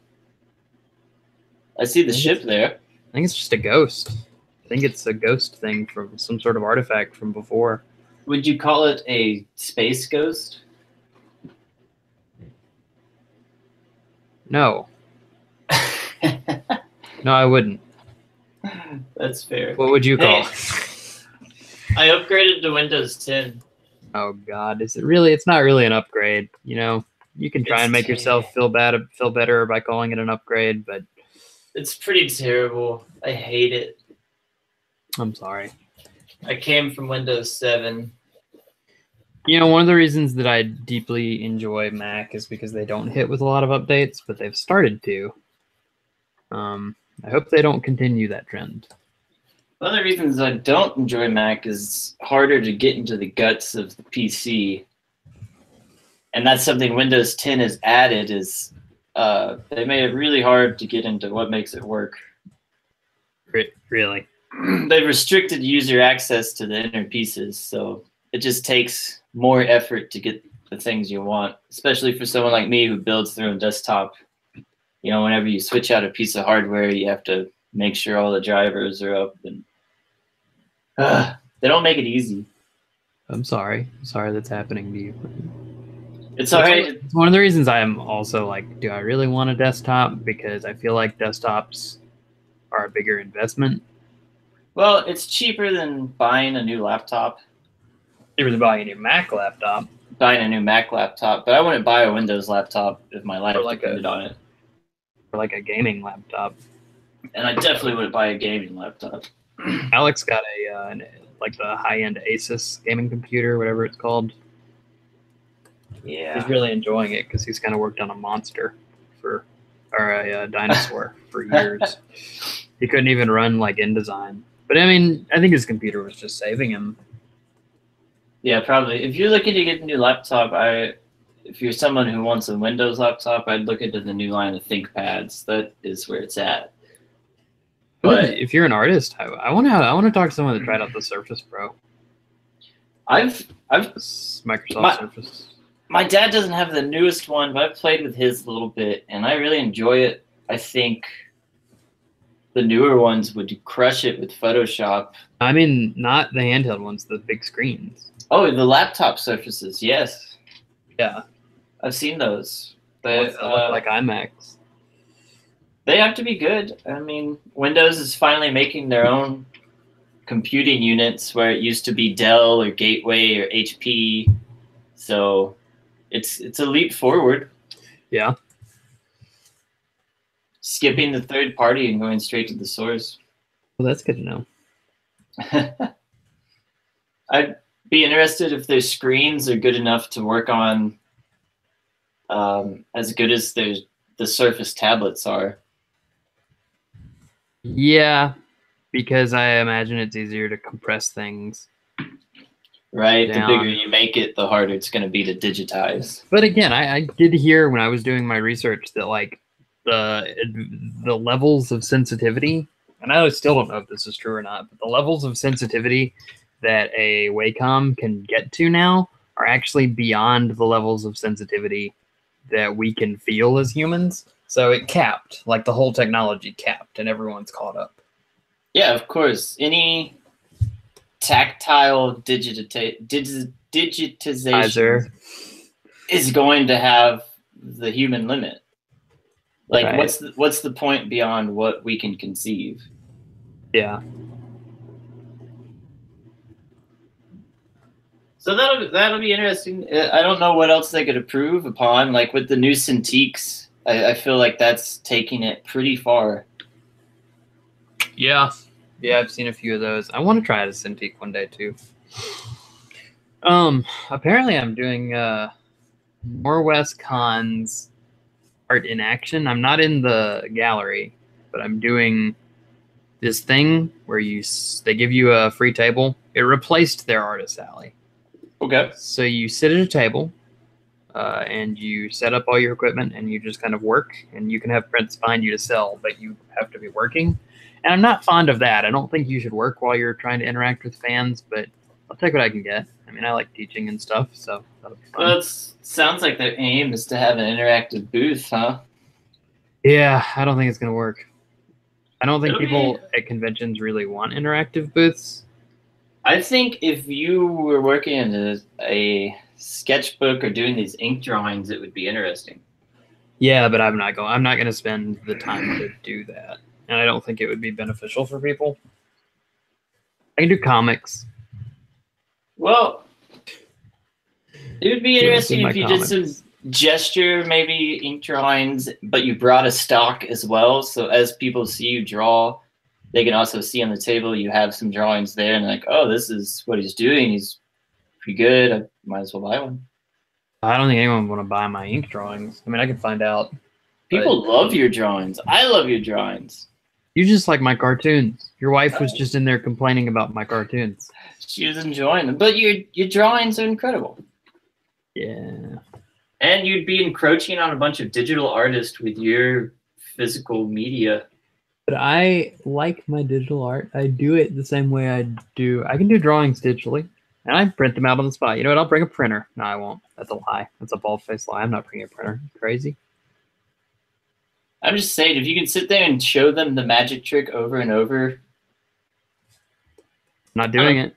I see the ship there. I think it's just a ghost. I think it's a ghost thing from some sort of artifact from before. Would you call it a space ghost? No. No, I wouldn't. That's fair. What would you call? I upgraded to Windows 10. Oh God, is it really? It's not really an upgrade. You can try and make yourself feel better by calling it an upgrade, but it's pretty terrible. I hate it. I'm sorry. I came from Windows 7. One of the reasons that I deeply enjoy Mac is because they don't hit with a lot of updates, but they've started to. I hope they don't continue that trend. One of the reasons I don't enjoy Mac is harder to get into the guts of the PC. And that's something Windows 10 has added is they made it really hard to get into what makes it work. Really? They've restricted user access to the inner pieces, so it just takes more effort to get the things you want, especially for someone like me who builds their own desktop. Whenever you switch out a piece of hardware, you have to make sure all the drivers are up, and they don't make it easy. I'm sorry. I'm sorry that's happening to you. It's all right. It's one of the reasons I am also like, do I really want a desktop? Because I feel like desktops are a bigger investment. Well, it's cheaper than buying a new laptop. Cheaper than buying a new Mac laptop. Buying a new Mac laptop, but I wouldn't buy a Windows laptop if my life depended on it. Or like a gaming laptop. And I definitely wouldn't buy a gaming laptop. Alex got like the high-end Asus gaming computer, whatever it's called. Yeah. He's really enjoying it because he's kind of worked on a monster or a dinosaur for years. He couldn't even run like InDesign. But I mean, I think his computer was just saving him. Yeah, probably. If you're looking to get a new laptop, if you're someone who wants a Windows laptop, I'd look into the new line of ThinkPads. That is where it's at. But if you're an artist, I want to talk to someone that tried out the Surface Pro. I've Microsoft Surface. My dad doesn't have the newest one, but I've played with his a little bit, and I really enjoy it. I think the newer ones would crush it with Photoshop. I mean, not the handheld ones, the big screens. Oh, the laptop surfaces, yes. Yeah. I've seen those. The ones that look like iMacs. They have to be good. I mean, Windows is finally making their own computing units where it used to be Dell or Gateway or HP. So it's a leap forward. Yeah. Skipping the third party and going straight to the source. Well, that's good to know. I'd be interested if their screens are good enough to work on as good as the Surface tablets are. Yeah, because I imagine it's easier to compress things. Right, down. The bigger you make it, the harder it's going to be to digitize. But again, I did hear when I was doing my research that like the levels of sensitivity, and I still don't know if this is true or not, but the levels of sensitivity that a Wacom can get to now are actually beyond the levels of sensitivity that we can feel as humans. So it capped, like the whole technology capped, and everyone's caught up. Yeah, of course. Any tactile digitization is going to have the human limit. Like, right. what's the point beyond what we can conceive? Yeah. So that'll be interesting. I don't know what else they could improve upon. Like with the new Cintiqs, I feel like that's taking it pretty far. Yeah. Yeah, I've seen a few of those. I want to try out a Cintiq one day too. Apparently I'm doing Norwest Cons Art in Action. I'm not in the gallery, but I'm doing this thing where they give you a free table. It replaced their artist alley. Okay. So you sit at a table and you set up all your equipment and you just kind of work, and you can have prints behind you to sell, but you have to be working. And I'm not fond of that. I don't think you should work while you're trying to interact with fans, but I'll take what I can get. I mean, I like teaching and stuff, so that'll be fun. Well, it sounds like their aim is to have an interactive booth, huh? Yeah, I don't think it's going to work. I don't think people at conventions really want interactive booths. I think if you were working in a sketchbook or doing these ink drawings, it would be interesting. Yeah, but I'm not going to spend the time to do that. And I don't think it would be beneficial for people. I can do comics. Well, it would be interesting if you did some gesture, maybe ink drawings, but you brought a stock as well. So as people see you draw, they can also see on the table you have some drawings there, and like, oh, this is what he's doing. He's pretty good. I might as well buy one. I don't think anyone would want to buy my ink drawings. I mean, I can find out. People love your drawings. I love your drawings. You just like my cartoons. Your wife was just in there complaining about my cartoons. She was enjoying them, but your drawings are incredible. Yeah. And you'd be encroaching on a bunch of digital artists with your physical media. But I like my digital art. I do it the same way I can do drawings digitally, and I print them out on the spot. You know what? I'll bring a printer. No, I won't. That's a lie. That's a bald-faced lie. I'm not bringing a printer. You crazy? I'm just saying, if you can sit there and show them the magic trick over and over. I'm not doing it.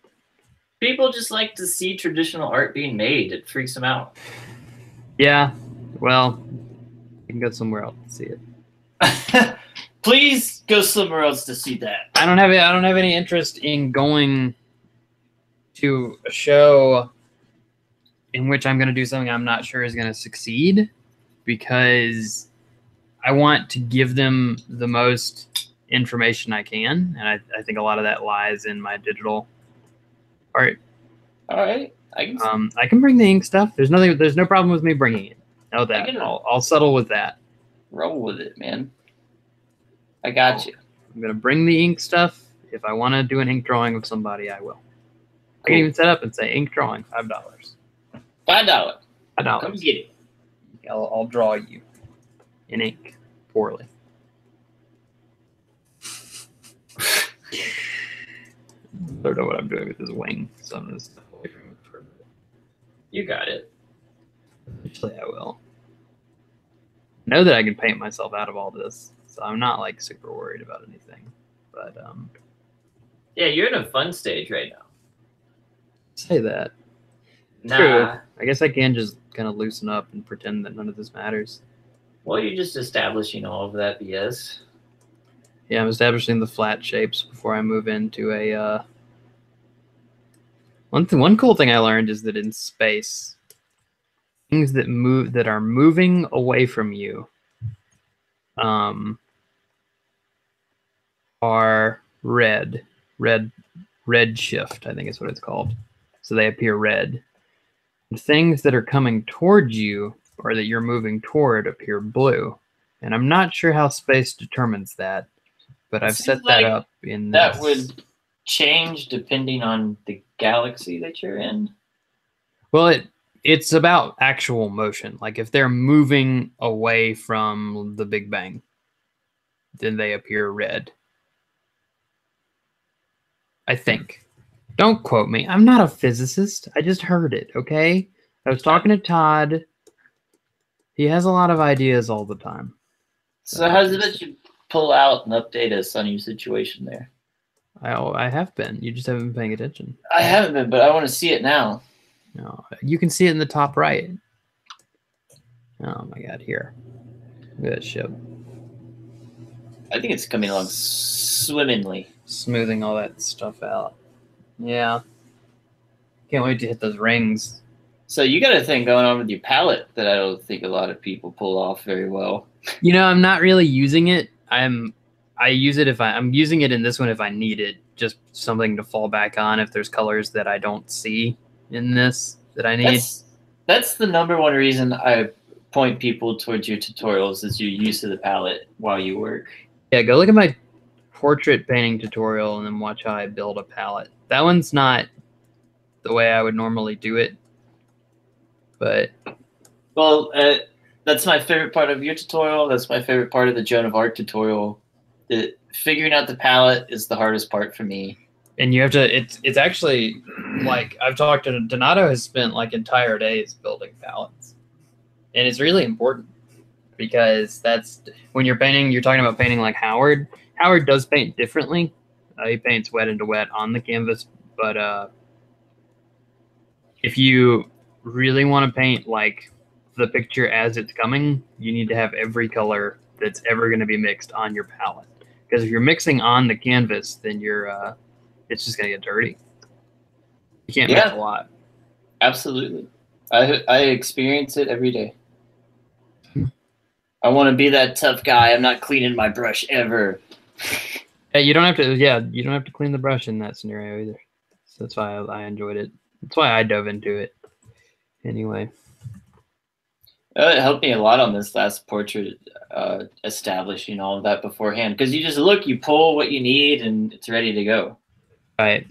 People just like to see traditional art being made. It freaks them out. Yeah. Well, you can go somewhere else to see it. Please go somewhere else to see that. I don't have any interest in going to a show in which I'm going to do something I'm not sure is going to succeed, because I want to give them the most information I can, and I think a lot of that lies in my digital art. All right, I can bring the ink stuff. There's no problem with me bringing it. Know that. I'll settle with that. Roll with it, man. I got you. I'm gonna bring the ink stuff. If I want to do an ink drawing of somebody, I will. I can even set up and say ink drawing, $5. $5. $5. Come get it. I'll draw you in ink poorly. I don't know what I'm doing with this wing, so I'm gonna step away from it for a bit. You got it. Eventually I will. I know that I can paint myself out of all this, so I'm not like super worried about anything. But Yeah, you're in a fun stage right now. say that. Nah. True. I guess I can just kind of loosen up and pretend that none of this matters. Well, you're just establishing all of that BS. Yeah, I'm establishing the flat shapes before I move into a. One cool thing I learned is that in space, things that are moving away from you, are red shift. I think is what it's called. So they appear red. The things that are coming towards you or that you're moving toward appear blue. And I'm not sure how space determines that, but I've set that up in this. That would change depending on the galaxy that you're in. Well, it's about actual motion. Like if they're moving away from the Big Bang, then they appear red. I think. Don't quote me. I'm not a physicist. I just heard it, okay? I was talking to Todd. He has a lot of ideas all the time. So how's it that you pull out and update us on your situation there? I have been. You just haven't been paying attention. I haven't been, but I want to see it now. No, you can see it in the top right. Oh my god, here. Look at that ship. I think it's coming along swimmingly. Smoothing all that stuff out. Yeah. Can't wait to hit those rings. So you got a thing going on with your palette that I don't think a lot of people pull off very well. You know, I'm not really using it. I use it if I'm using it in this one if I need it. Just something to fall back on if there's colors that I don't see in this that I need. That's the number one reason I point people towards your tutorials is your use of the palette while you work. Yeah, go look at my portrait painting tutorial and then watch how I build a palette. That one's not the way I would normally do it, but well, that's my favorite part of your tutorial. That's my favorite part of the Joan of Arc tutorial. Figuring out the palette is the hardest part for me. And you have to. It's actually like I've talked to Donato has spent like entire days building palettes, and it's really important because that's when you're painting. You're talking about painting like Howard. Howard does paint differently. He paints wet into wet on the canvas, but if you really want to paint like the picture as it's coming, you need to have every color that's ever going to be mixed on your palette. Because if you're mixing on the canvas, then you're it's just going to get dirty. You can't mix a lot. Absolutely. I experience it every day. I want to be that tough guy. I'm not cleaning my brush ever. Yeah, you don't have to. Yeah, you don't have to clean the brush in that scenario either. So that's why I enjoyed it. That's why I dove into it. Anyway, it helped me a lot on this last portrait, establishing all of that beforehand. Because you just look, you pull what you need, and it's ready to go. Right.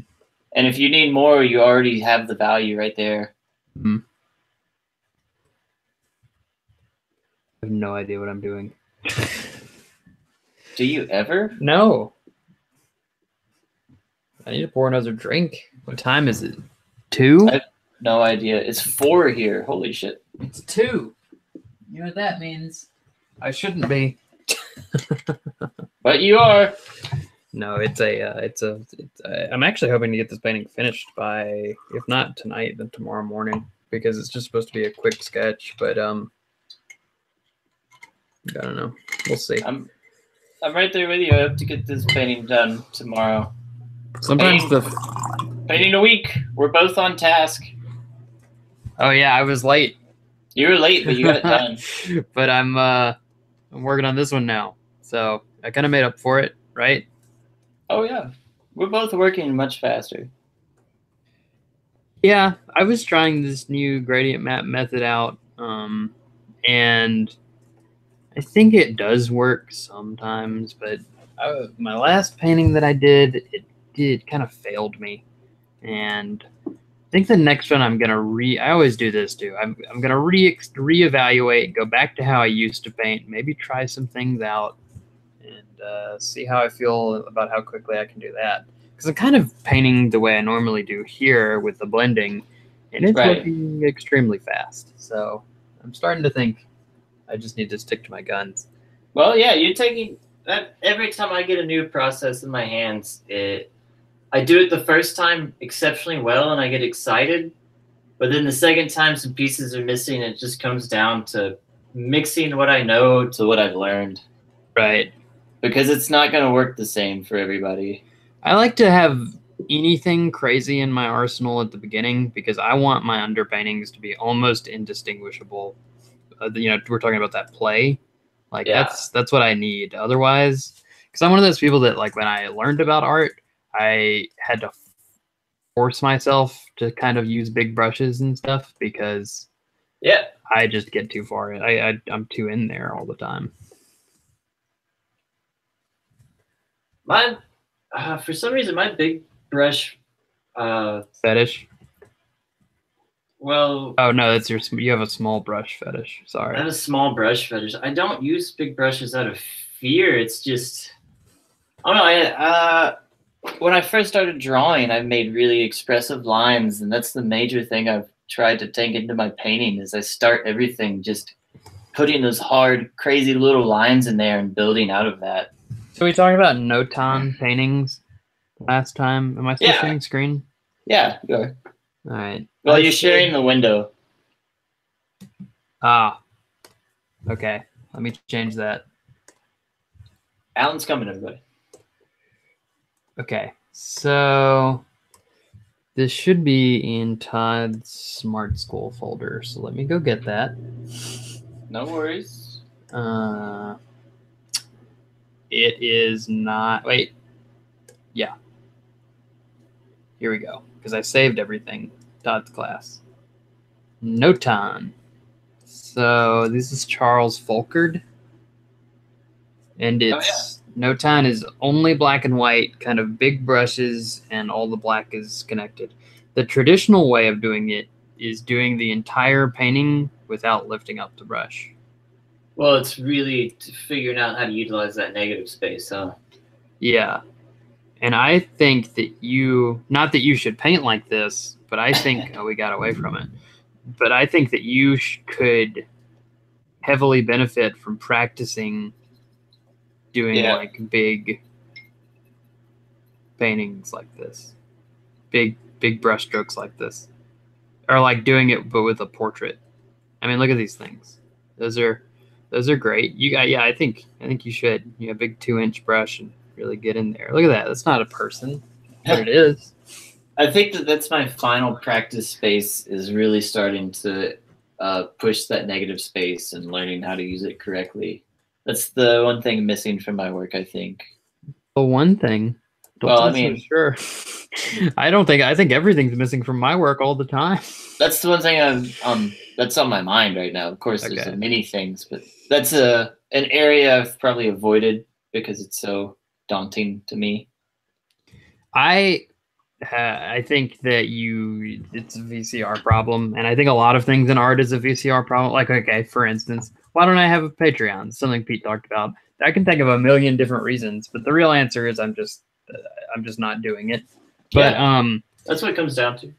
And if you need more, you already have the value right there. Mm-hmm. I have no idea what I'm doing. Do you ever? No. I need to pour another drink. What time is it? 2? I have no idea. It's 4 here. Holy shit. It's 2. You know what that means? I shouldn't be. But you are. No, I'm actually hoping to get this painting finished by, if not tonight, then tomorrow morning, because it's just supposed to be a quick sketch. But I don't know. We'll see. I'm right there with you. I hope to get this painting done tomorrow. Sometimes painting a week. We're both on task. Oh yeah, I was late. You were late, but you got it done. But I'm working on this one now, so I kind of made up for it, right? Oh yeah, we're both working much faster. Yeah, I was trying this new gradient map method out, and I think it does work sometimes. But my last painting that I did, it kind of failed me, and I think the next one I'm gonna I always do this too. I'm gonna reevaluate, go back to how I used to paint, maybe try some things out, and see how I feel about how quickly I can do that. Because I'm kind of painting the way I normally do here with the blending, and it's looking extremely fast. So I'm starting to think I just need to stick to my guns. Well, yeah, you're taking that every time I get a new process in my hands. I do it the first time exceptionally well, and I get excited. But then the second time, some pieces are missing. And it just comes down to mixing what I know to what I've learned. Right. Because it's not going to work the same for everybody. I like to have anything crazy in my arsenal at the beginning because I want my underpaintings to be almost indistinguishable. We're talking about that play. Like that's what I need. Otherwise, because I'm one of those people that like when I learned about art, I had to force myself to kind of use big brushes and stuff because I just get too far. I'm too in there all the time. Mine, for some reason, my big brush fetish. Well, oh no, you have a small brush fetish. Sorry, I have a small brush fetish. I don't use big brushes out of fear. It's just, I don't know. When I first started drawing, I made really expressive lines, and that's the major thing I've tried to take into my painting. Is I start everything just putting those hard, crazy little lines in there and building out of that. So we talked about Notan paintings last time. Am I still sharing screen? Yeah, you are. All right. Well, you're sharing the window. Ah. Okay. Let me change that. Alan's coming, everybody. Okay. So this should be in Todd's Smart School folder. So let me go get that. No worries. It is not. Wait. Yeah. Here we go. Because I saved everything. Todd's class. Notan. So this is Charles Fulkard. And it's Notan is only black and white, kind of big brushes, and all the black is connected. The traditional way of doing it is doing the entire painting without lifting up the brush. Well, it's really figuring out how to utilize that negative space, huh? Yeah. And I think that not that you should paint like this, but I think, we got away from it. But I think that you could heavily benefit from practicing doing like big paintings like this, big brush strokes like this, or like doing it but with a portrait. I mean, look at these things. Those are great. I think you should. A big 2-inch brush and really get in there. Look at that. That's not a person, but it is. I think that's my final practice space, is really starting to push that negative space and learning how to use it correctly. That's the one thing missing from my work, I think. The one thing? I sure. I think everything's missing from my work all the time. That's the one thing that's on my mind right now. Of course, there's many things, but that's an area I've probably avoided because it's so daunting to me. I think that it's a VCR problem, and I think a lot of things in art is a VCR problem. Like, okay, for instance, why don't I have a Patreon? Something Pete talked about. I can think of a million different reasons, but the real answer is I'm just not doing it. But that's what it comes down to.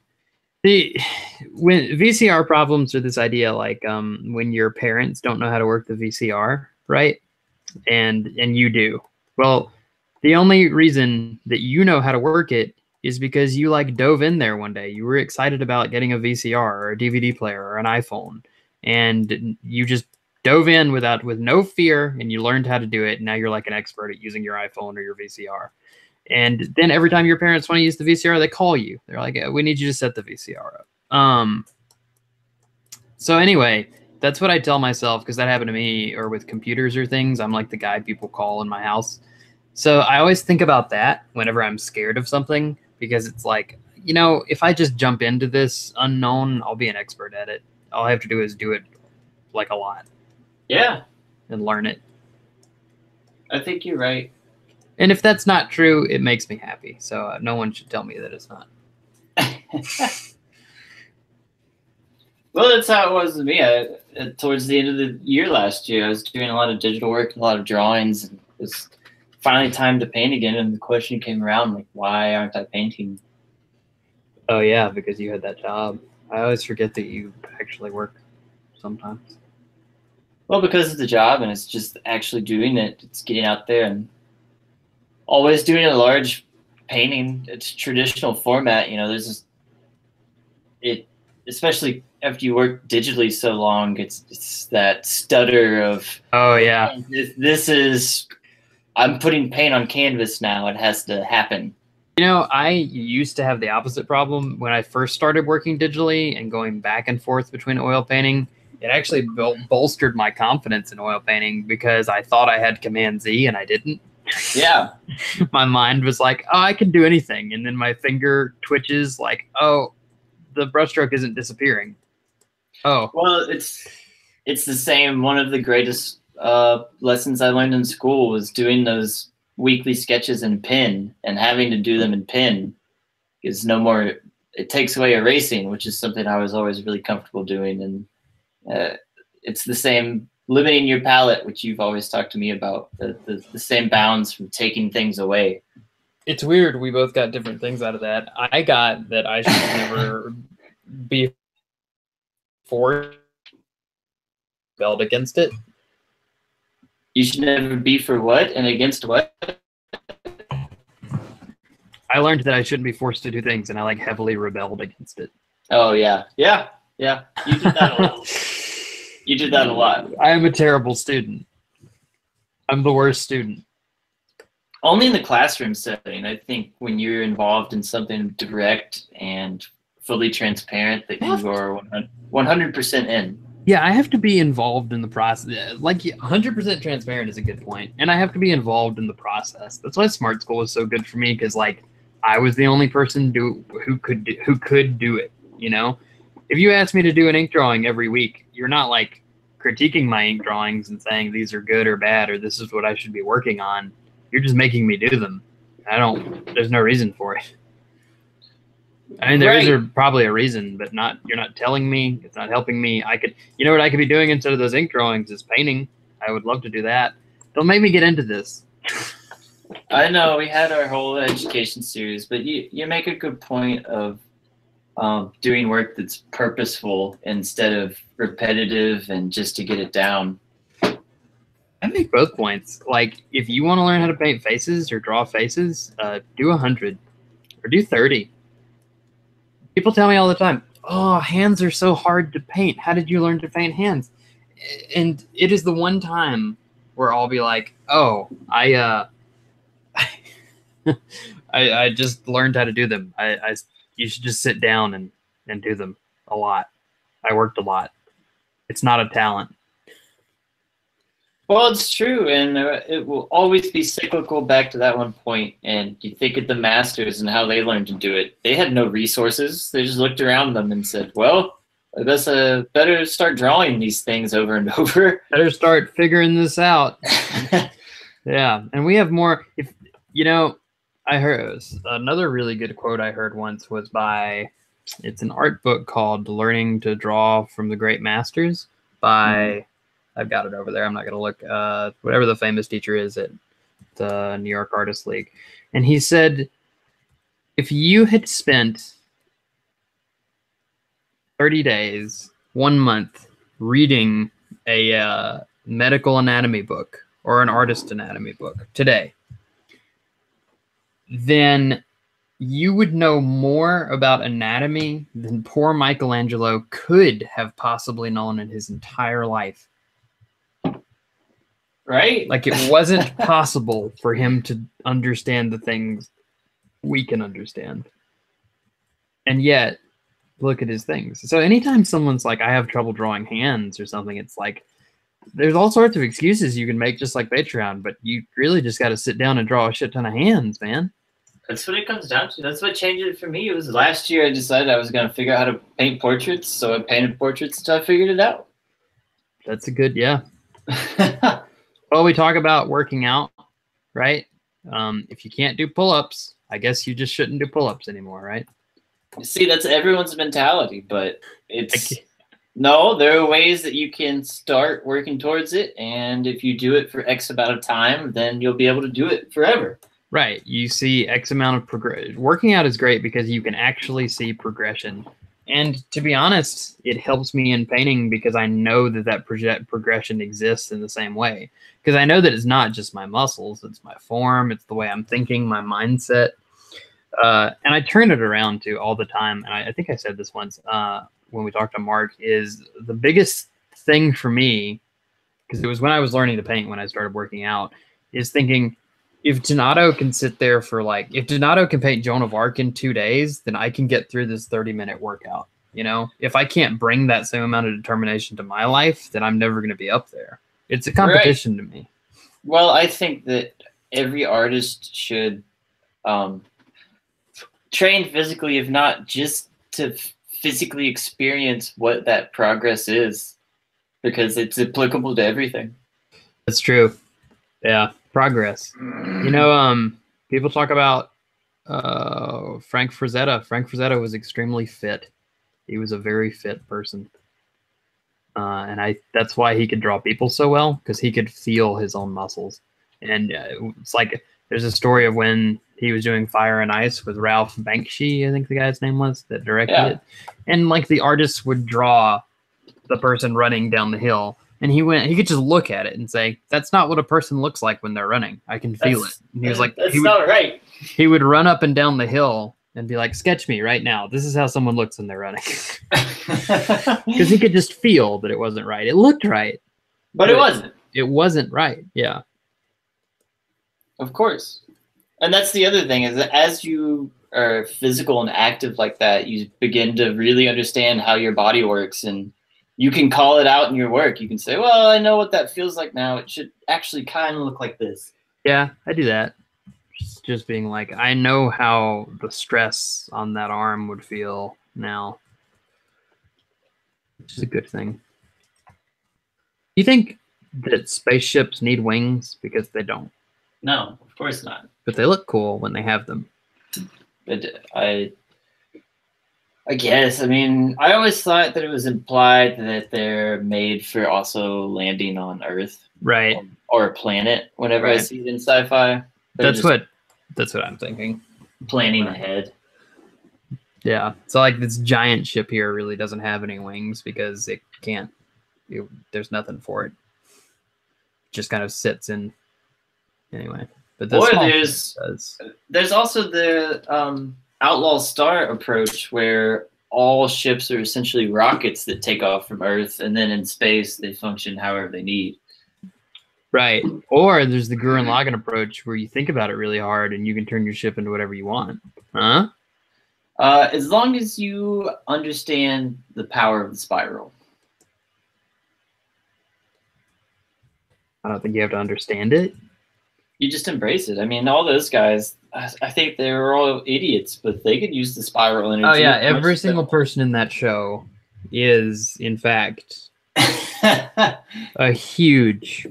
When VCR problems are this idea, like when your parents don't know how to work the VCR, right? And you do. Well, the only reason that you know how to work it is because you like dove in there one day. You were excited about getting a VCR or a DVD player or an iPhone, and you just dove in with no fear, and you learned how to do it. And now you're like an expert at using your iPhone or your VCR. And then every time your parents want to use the VCR, they call you. They're like, we need you to set the VCR up. So anyway, that's what I tell myself, because that happened to me, or with computers or things. I'm like the guy people call in my house. So I always think about that whenever I'm scared of something, because it's like, if I just jump into this unknown, I'll be an expert at it. All I have to do is do it like a lot. Yeah. And learn it. I think you're right. And if that's not true, it makes me happy. So no one should tell me that it's not. Well, that's how it was with me. Towards the end of the year last year, I was doing a lot of digital work, a lot of drawings, and it was finally time to paint again. And the question came around, like, why aren't I painting? Oh, yeah, because you had that job. I always forget that you actually work sometimes. Well, because it's the job and it's just actually doing it. It's getting out there and always doing a large painting. It's traditional format. There's just it, especially after you work digitally so long. It's that stutter of, oh yeah, this is, I'm putting paint on canvas now. It has to happen. I used to have the opposite problem when I first started working digitally and going back and forth between oil painting. It actually bolstered my confidence in oil painting because I thought I had Command Z and I didn't. Yeah. My mind was like, oh, I can do anything. And then my finger twitches like, oh, the brushstroke isn't disappearing. Oh. Well, it's the same. One of the greatest lessons I learned in school was doing those weekly sketches in pen and having to do them in pen is no more. It takes away erasing, which is something I was always really comfortable doing. And it's the same, limiting your palette, which you've always talked to me about, the same bounds from taking things away. It's weird. We both got different things out of that. I got that I should never be forced rebelled against it. You should never be for what and against what? I learned that I shouldn't be forced to do things, and I heavily rebelled against it. Oh yeah. You did that a lot. You did that a lot. I am a terrible student. I'm the worst student. Only in the classroom setting. I think when you're involved in something direct and fully transparent, that you are 100% in. Yeah, I have to be involved in the process. 100% transparent is a good point. And I have to be involved in the process. That's why Smart School is so good for me, because I was the only person who could do it, If you asked me to do an ink drawing every week, you're not critiquing my ink drawings and saying these are good or bad or this is what I should be working on. You're just making me do them. There's no reason for it. I mean, there is probably a reason, but you're not telling me. It's not helping me. What I could be doing instead of those ink drawings is painting. I would love to do that. Don't make me get into this. I know we had our whole education series, but you make a good point of doing work that's purposeful instead of repetitive and just to get it down. I make both points. If you want to learn how to paint faces or draw faces, do 100 or do 30. People tell me all the time, oh, hands are so hard to paint. How did you learn to paint hands? And it is the one time where I'll be like, oh, I just learned how to do them. You should just sit down and do them a lot. I worked a lot. It's not a talent. Well, it's true, and it will always be cyclical back to that one point. And you think of the masters and how they learned to do it. They had no resources. They just looked around them and said, well, I guess I better start drawing these things over and over. Better start figuring this out. Yeah, and we have more. I heard another really good quote I heard once was it's an art book called Learning to Draw from the Great Masters by, I've got it over there. I'm not going to look, whatever the famous teacher is at the New York Artists League. And he said, if you had spent 30 days, 1 month reading a medical anatomy book or an artist anatomy book today, then you would know more about anatomy than poor Michelangelo could have possibly known in his entire life. Right? It wasn't possible for him to understand the things we can understand. And yet, look at his things. So anytime someone's like, I have trouble drawing hands or something, it's there's all sorts of excuses you can make, just like Patreon, but you really just got to sit down and draw a shit ton of hands, man. That's what it comes down to. That's what changed it for me. It was last year I decided I was going to figure out how to paint portraits, so I painted portraits until I figured it out. That's a good, yeah. Well, we talk about working out, right? If you can't do pull-ups, I guess you just shouldn't do pull-ups anymore, right? See, that's everyone's mentality, but no, there are ways that you can start working towards it, and if you do it for X amount of time, then you'll be able to do it forever. Right. You see X amount of progression. Working out is great because you can actually see progression. And to be honest, it helps me in painting because I know that progression exists in the same way. Because I know that it's not just my muscles, it's my form, it's the way I'm thinking, my mindset. And I turn it around too all the time. And I think I said this once when we talked to Mark, is the biggest thing for me, because it was when I was learning to paint when I started working out, is thinking, if Donato can sit there for if Donato can paint Joan of Arc in 2 days, then I can get through this 30-minute workout. You know, if I can't bring that same amount of determination to my life, then I'm never going to be up there. It's a competition to me. Well, I think that every artist should train physically, if not just to physically experience what that progress is, because it's applicable to everything. That's true. Yeah. Progress. You know, people talk about Frank Frazetta. Frank Frazetta was extremely fit. He was a very fit person. And that's why he could draw people so well, because he could feel his own muscles. And it's like there's a story of when he was doing Fire and Ice with Ralph Bakshi, I think the guy's name was, that directed it. And the artists would draw the person running down the hill. And he could just look at it and say, that's not what a person looks like when they're running. I can feel it. And he was like, that's not right. He would run up and down the hill and be like, sketch me right now. This is how someone looks when they're running. Because he could just feel that it wasn't right. It looked right. But it wasn't. It wasn't right. Yeah. Of course. And that's the other thing, is that as you are physical and active like that, you begin to really understand how your body works, and you can call it out in your work. You can say, well, I know what that feels like now. It should actually kind of look like this. Yeah, I do that. Just being like, I know how the stress on that arm would feel now. Which is a good thing. Do you think that spaceships need wings? Because they don't. No, of course not. But they look cool when they have them. But I guess. I mean, I always thought that it was implied that they're made for also landing on Earth, right, or a planet. Whenever I see it in sci-fi, that's what I'm thinking. Planning ahead. Yeah, so this giant ship here really doesn't have any wings because it can't. There's nothing for it. It just kind of sits in. Anyway, but there's also the Outlaw Star approach, where all ships are essentially rockets that take off from Earth, and then in space they function however they need. Right. Or there's the Gurren Lagann approach, where you think about it really hard and you can turn your ship into whatever you want. Huh? As long as you understand the power of the spiral. I don't think you have to understand it. You just embrace it. I mean, all those guys, I think they were all idiots, but they could use the spiral energy. Oh, yeah. Every single person in that show is, in fact, a huge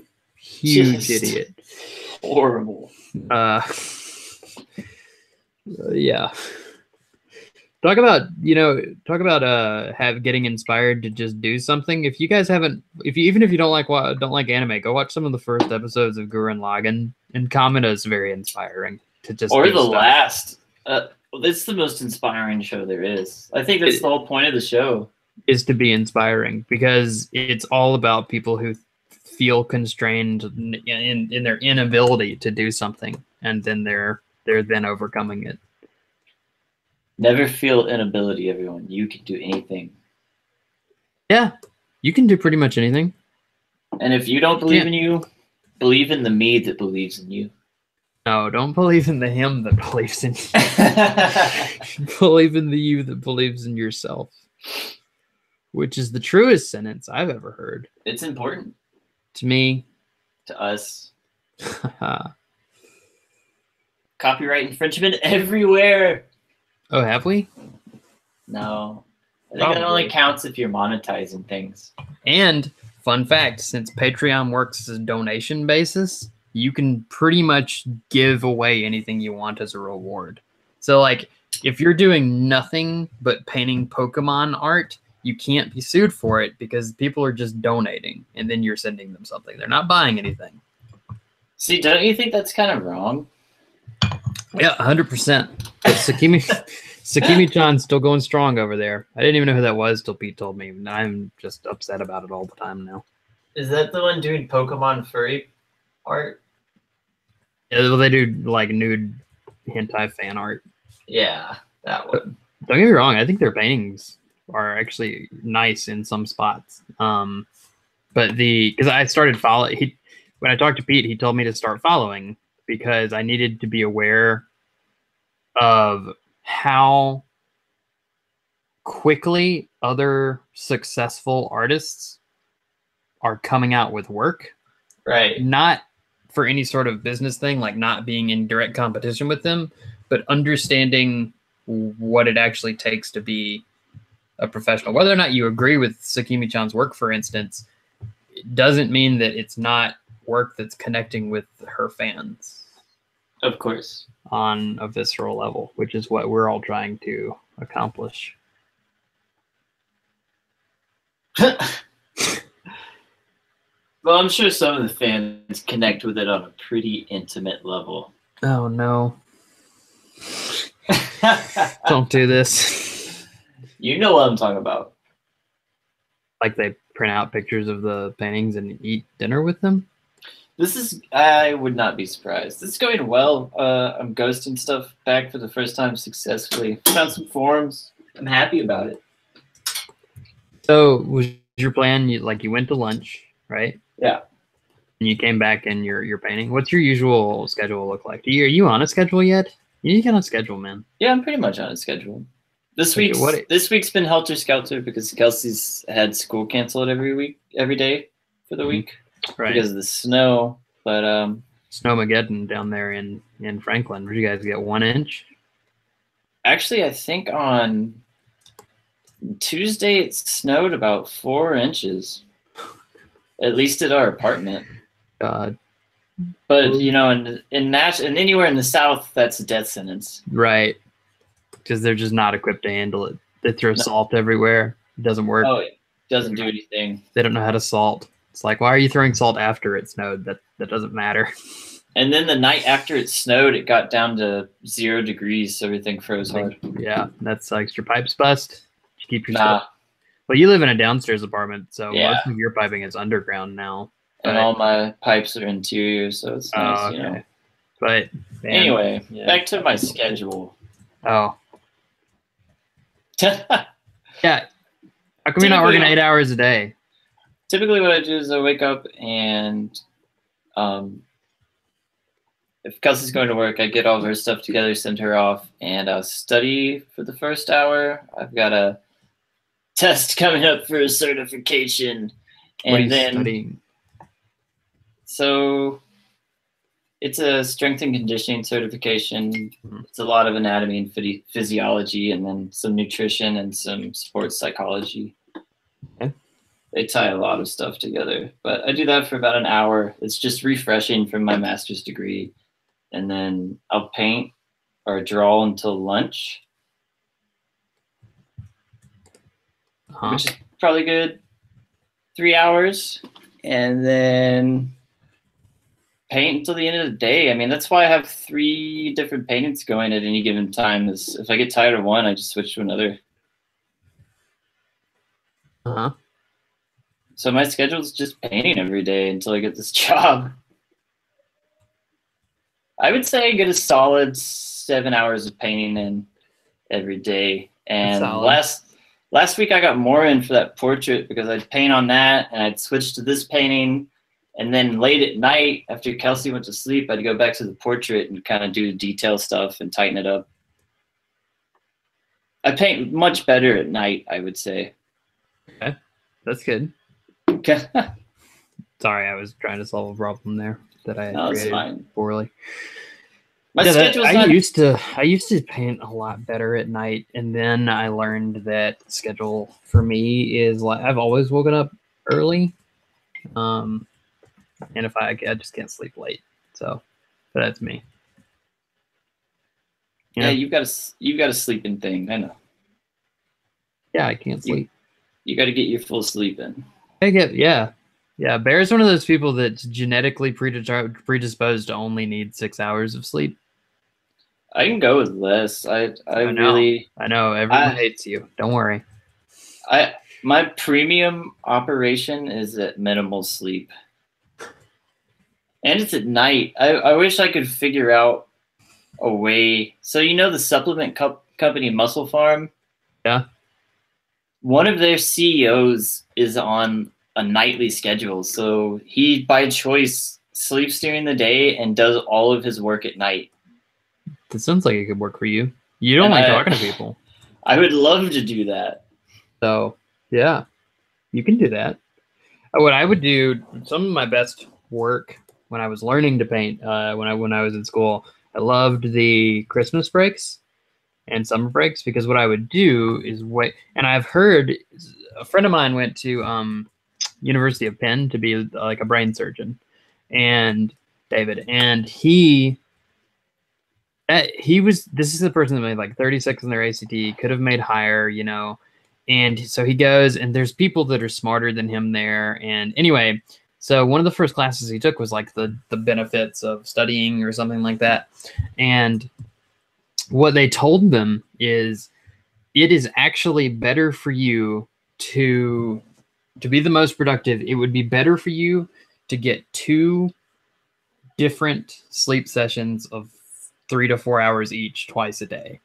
idiot. Horrible. Yeah. Talk about getting inspired to just do something. If you guys haven't, even if you don't like anime, go watch some of the first episodes of Gurren Lagann, and Kamina is very inspiring to just. Or the stuff. Last. It's the most inspiring show there is. I think that's the whole point of the show. Is to be inspiring, because it's all about people who feel constrained in their inability to do something, and then they're then overcoming it. Never feel inability, everyone. You can do anything. Yeah, you can do pretty much anything. And if you don't believe in you, believe in the me that believes in you. No, don't believe in the him that believes in you. Believe in the you that believes in yourself. Which is the truest sentence I've ever heard. It's important. To me. To us. Copyright infringement everywhere. Oh, have we? No. I think that only counts if you're monetizing things. And, fun fact, since Patreon works as a donation basis, you can pretty much give away anything you want as a reward. So, if you're doing nothing but painting Pokemon art, you can't be sued for it because people are just donating, and then you're sending them something. They're not buying anything. See, don't you think that's kind of wrong? Yeah, 100%. Sakimi-chan's still going strong over there. I didn't even know who that was till Pete told me. I'm just upset about it all the time now. Is that the one doing Pokemon furry art? Yeah, well, they do like nude hentai fan art. Yeah, that one. Don't get me wrong. I think their paintings are actually nice in some spots. But because I started following, when I talked to Pete, he told me to start following because I needed to be aware of how quickly other successful artists are coming out with work. Right. Not for any sort of business thing, like not being in direct competition with them, but understanding what it actually takes to be a professional. Whether or not you agree with Sakimi-chan's work, for instance, it doesn't mean that it's not work that's connecting with her fans. Of course. On a visceral level, which is what we're all trying to accomplish. Well, I'm sure some of the fans connect with it on a pretty intimate level. Oh, no. Don't do this. You know what I'm talking about. Like they print out pictures of the paintings and eat dinner with them? I would not be surprised. This is going well. I'm ghosting stuff back for the first time successfully. Found some forums. I'm happy about it. So was your plan, you went to lunch, right? Yeah. And you came back and you're painting. What's your usual schedule look like? Are you on a schedule yet? You need to get on a schedule, man. Yeah, I'm pretty much on a schedule. This week's been helter skelter because Kelsey's had school canceled every day for the week. Right. Because of the snow. But Snowmageddon down there in Franklin. Where'd you guys get 1 inch? Actually, I think on Tuesday it snowed about 4 inches. At least at our apartment. God. But in anywhere in the South, that's a death sentence. Right. Because they're just not equipped to handle it. They throw salt everywhere. It doesn't work. Oh, it doesn't do anything. They don't know how to salt. It's like, why are you throwing salt after it snowed? That doesn't matter. And then the night after it snowed, it got down to 0 degrees, so everything froze hard. Yeah, that's like your pipes bust. You keep your stuff. Well, you live in a downstairs apartment, so most of your piping is underground now. And all my pipes are interior, so it's nice, okay. But anyway, back to my schedule. Oh. Yeah. How come you're not working 8 hours a day? Typically what I do is I wake up and if Kelsey's going to work, I get all of her stuff together, send her off, and I'll study for the first hour. I've got a test coming up for a certification. What are you studying? So it's a strength and conditioning certification. It's a lot of anatomy and physiology, and then some nutrition and some sports psychology. Okay. They tie a lot of stuff together, but I do that for about an hour. It's just refreshing from my master's degree. And then I'll paint or draw until lunch, which is probably good. 3 hours, and then paint until the end of the day. I mean, that's why I have 3 different paintings going at any given time. Is if I get tired of one, I just switch to another. So my schedule is just painting every day until I get this job. I would say I get a solid 7 hours of painting in every day. And last week I got more in for that portrait because I'd paint on that and I'd switch to this painting. And then late at night, after Kelsey went to sleep, I'd go back to the portrait and kind of do detail stuff and tighten it up. I paint much better at night, I would say. Okay, that's good. Okay. Sorry, I was trying to solve a problem there that I created poorly. I used to paint a lot better at night, and then I learned that schedule for me is like I've always woken up early, and if I just can't sleep late. So, but that's me. Yeah, you've got a sleeping thing. I know. Yeah, I can't sleep. You got to get your full sleep in. Yeah. Bear's one of those people that's genetically predisposed to only need 6 hours of sleep. I can go with less. I know. really I know everyone hates you. Don't worry. My premium operation is at minimal sleep. And it's at night. I wish I could figure out a way. So you know the supplement company Muscle Farm? Yeah. One of their CEOs is on a nightly schedule. So he, by choice, sleeps during the day and does all of his work at night. That sounds like it could work for you. You don't like talking to people. I would love to do that. So, yeah, you can do that. What I would do, some of my best work when I was learning to paint, when I was in school, I loved the Christmas breaks and summer breaks, because what I would do is wait. And I've heard a friend of mine went to University of Penn to be like a brain surgeon, and David, and he was, this is the person that made like 36 in their ACT, could have made higher, you know. And so he goes, and there's people that are smarter than him there. And anyway, so one of the first classes he took was like the benefits of studying or something like that. And what they told them is, it is actually better for you to be the most productive. It would be better for you to get 2 different sleep sessions of 3 to 4 hours each twice a day,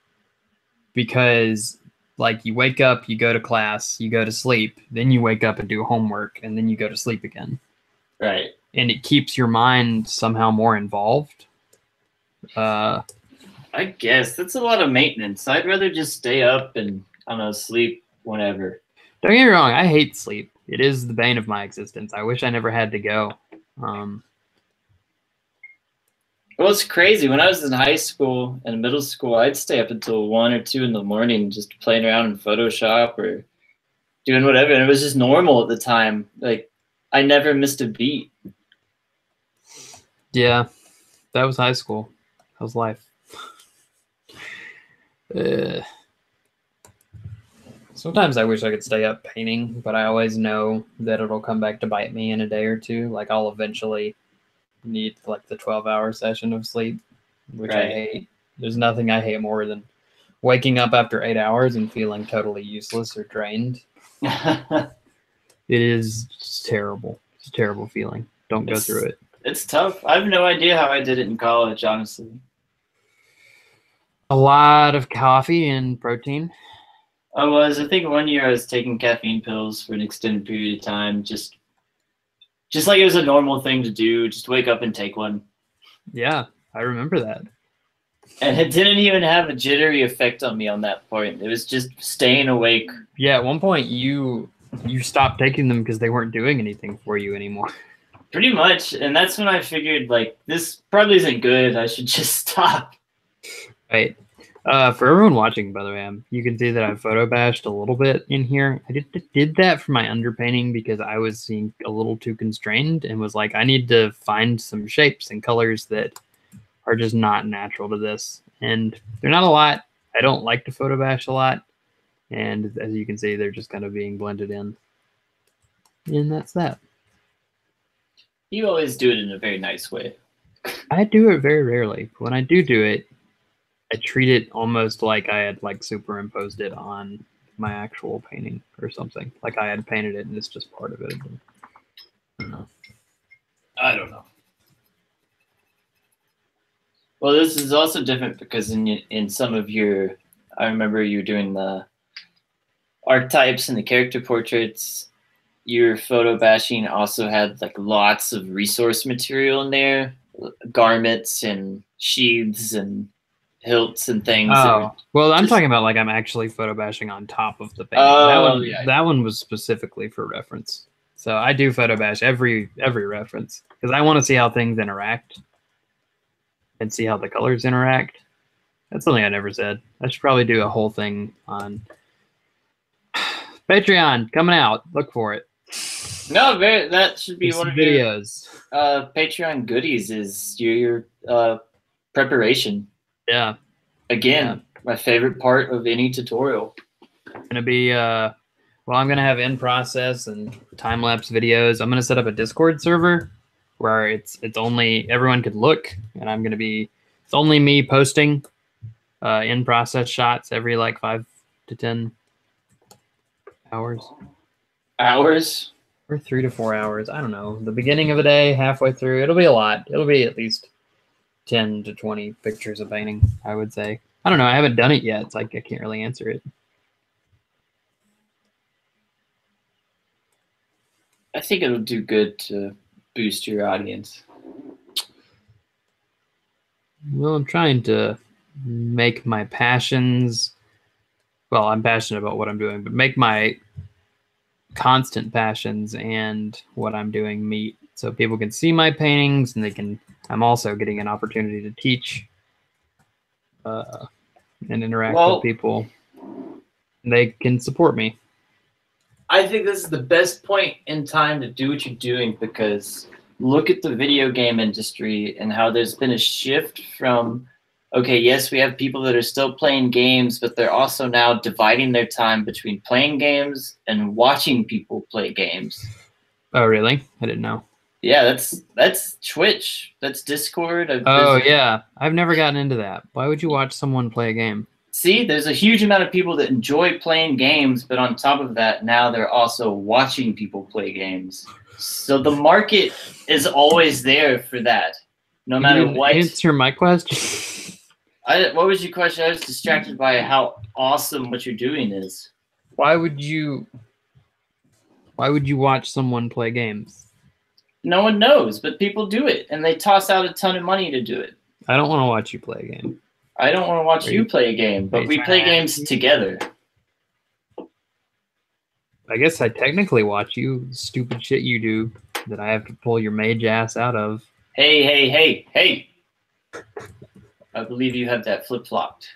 because like you wake up, you go to class, you go to sleep, then you wake up and do homework, and then you go to sleep again. Right. And it keeps your mind somehow more involved. I guess that's a lot of maintenance. I'd rather just stay up and, I don't know, sleep whenever. Don't get me wrong, I hate sleep. It is the bane of my existence. I wish I never had to go. Well, it's crazy. When I was in high school and middle school, I'd stay up until 1 or 2 in the morning just playing around in Photoshop or doing whatever. And it was just normal at the time. Like, I never missed a beat. Yeah, that was high school. That was life. Sometimes I wish I could stay up painting, but I always know that it'll come back to bite me in a day or two. Like, I'll eventually need like the 12-hour session of sleep, which I hate. There's nothing I hate more than waking up after 8 hours and feeling totally useless or drained. It is terrible. It's a terrible feeling. Don't go through it. It's tough. I have no idea how I did it in college, honestly. A lot of coffee and protein. I think 1 year I was taking caffeine pills for an extended period of time, just like it was a normal thing to do, just wake up and take one. Yeah, I remember that. And it didn't even have a jittery effect on me on that point. It was just staying awake. Yeah, at one point you stopped taking them because they weren't doing anything for you anymore. Pretty much, and that's when I figured, like, this probably isn't good. I should just stop. Right. For everyone watching, by the way, you can see that I photo bashed a little bit in here. I did that for my underpainting because I was seeing a little too constrained and was like, I need to find some shapes and colors that are just not natural to this. And they're not a lot. I don't like to photo bash a lot. And as you can see, they're just kind of being blended in. And that's that. You always do it in a very nice way. I do it very rarely. When I do it, I treat it almost like I had like superimposed it on my actual painting or something. Like I had painted it and it's just part of it. I don't know. Well, this is also different because in some of your, I remember you doing the archetypes and the character portraits. Your photo bashing also had like lots of resource material in there, garments and sheaths and hilts and things. Oh, well, I'm talking about like I'm actually photo bashing on top of the painting. Oh, that one was specifically for reference. So I do photo bash every reference because I want to see how things interact and see how the colors interact. That's something I never said. I should probably do a whole thing on Patreon coming out. Look for it. No, that should be one of videos. Your Patreon goodies is your preparation. Yeah. Again, my favorite part of any tutorial. Gonna be well, I'm gonna have in process and time lapse videos. I'm gonna set up a Discord server where it's only everyone could look, and I'm gonna be it's only me posting in-process shots every like 5 to 10 hours. Hours? Or 3 to 4 hours. I don't know. The beginning of a day, halfway through, it'll be a lot. It'll be at least 10 to 20 pictures of painting, I would say. I don't know. I haven't done it yet. It's like I can't really answer it. I think it'll do good to boost your audience. Well, I'm trying to make my passions. Well, I'm passionate about what I'm doing, but make my constant passions and what I'm doing meet, so people can see my paintings and they can. I'm also getting an opportunity to teach and interact with people. And they can support me. I think this is the best point in time to do what you're doing, because look at the video game industry and how there's been a shift from, okay, yes, we have people that are still playing games, but they're also now dividing their time between playing games and watching people play games. Oh, really? I didn't know. Yeah, that's Twitch. That's Discord. Oh, yeah. I've never gotten into that. Why would you watch someone play a game? See, there's a huge amount of people that enjoy playing games, but on top of that, now they're also watching people play games. So the market is always there for that, no matter what. Answer my question. What was your question? I was distracted by how awesome what you're doing is. Why would you watch someone play games? No one knows, but people do it, and they toss out a ton of money to do it. I don't want to watch you play a game. I don't want to watch you play a game, but we play games together. I guess I technically watch you, stupid shit you do that I have to pull your mage ass out of. Hey. I believe you have that flip-flopped.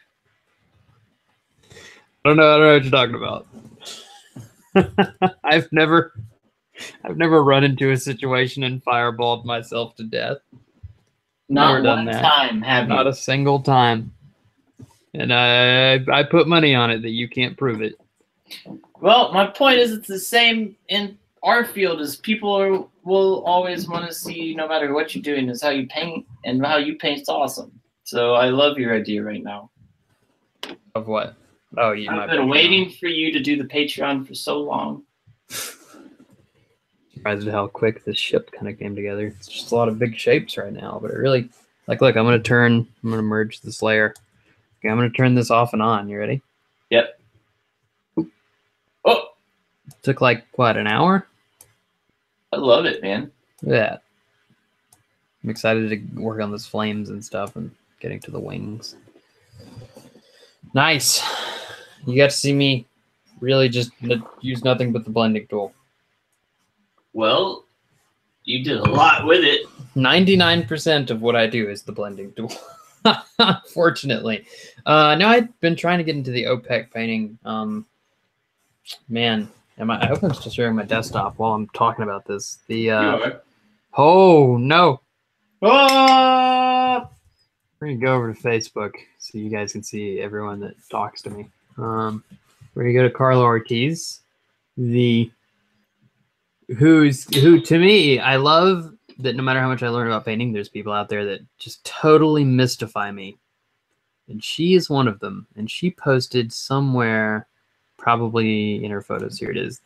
I don't know what you're talking about. I've never run into a situation and fireballed myself to death. Not one time, have you? Not a single time. And I put money on it that you can't prove it. Well, my point is it's the same in our field, as people will always want to see, no matter what you're doing, is how you paint, and how you paint's awesome. So I love your idea right now. Of what? Oh, I've been waiting for you to do the Patreon for so long. Surprised at how quick this ship kind of came together. It's just a lot of big shapes right now, but it really, like, look, I'm going to merge this layer. Okay, I'm going to turn this off and on. You ready? Yep. Oop. Oh! It took like, what, an hour? I love it, man. Look at that. I'm excited to work on those flames and stuff and getting to the wings. Nice. You got to see me really just use nothing but the blending tool. Well, you did a lot with it. 99% of what I do is the blending tool. Fortunately. No, I've been trying to get into the OPEC painting. Man, I hope I'm still sharing my desktop while I'm talking about this. You are. Oh, no. Oh! We're going to go over to Facebook so you guys can see everyone that talks to me. We're going to go to Carlo Ortiz, who to me, I love that no matter how much I learn about painting, there's people out there that just totally mystify me. And she is one of them. And she posted somewhere, probably in her photos, here it is.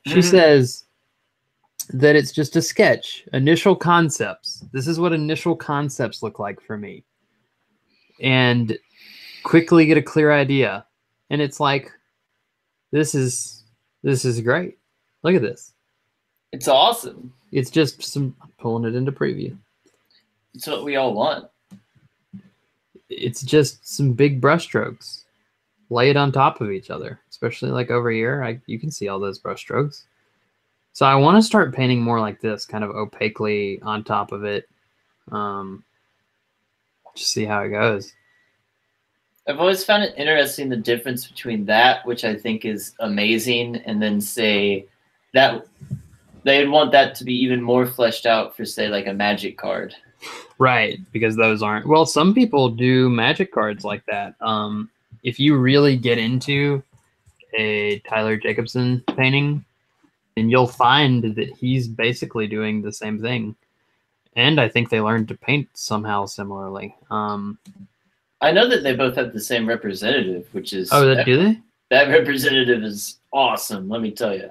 She says that it's just a sketch, initial concepts. This is what initial concepts look like for me. And quickly get a clear idea. And it's like, this is great. Look at this. It's awesome. It's just I'm pulling it into preview. It's what we all want. It's just some big brushstrokes. Lay it on top of each other, especially like over here. You can see all those brushstrokes. So I want to start painting more like this, kind of opaquely on top of it. Just see how it goes. I've always found it interesting, the difference between that, which I think is amazing, and then say that they'd want that to be even more fleshed out for, say, like a magic card. Right, because those aren't. Well, some people do magic cards like that. If you really get into a Tyler Jacobson painting, then you'll find that he's basically doing the same thing. And I think they learned to paint somehow similarly. I know that they both have the same representative, which is Do they? that representative is awesome. Let me tell you,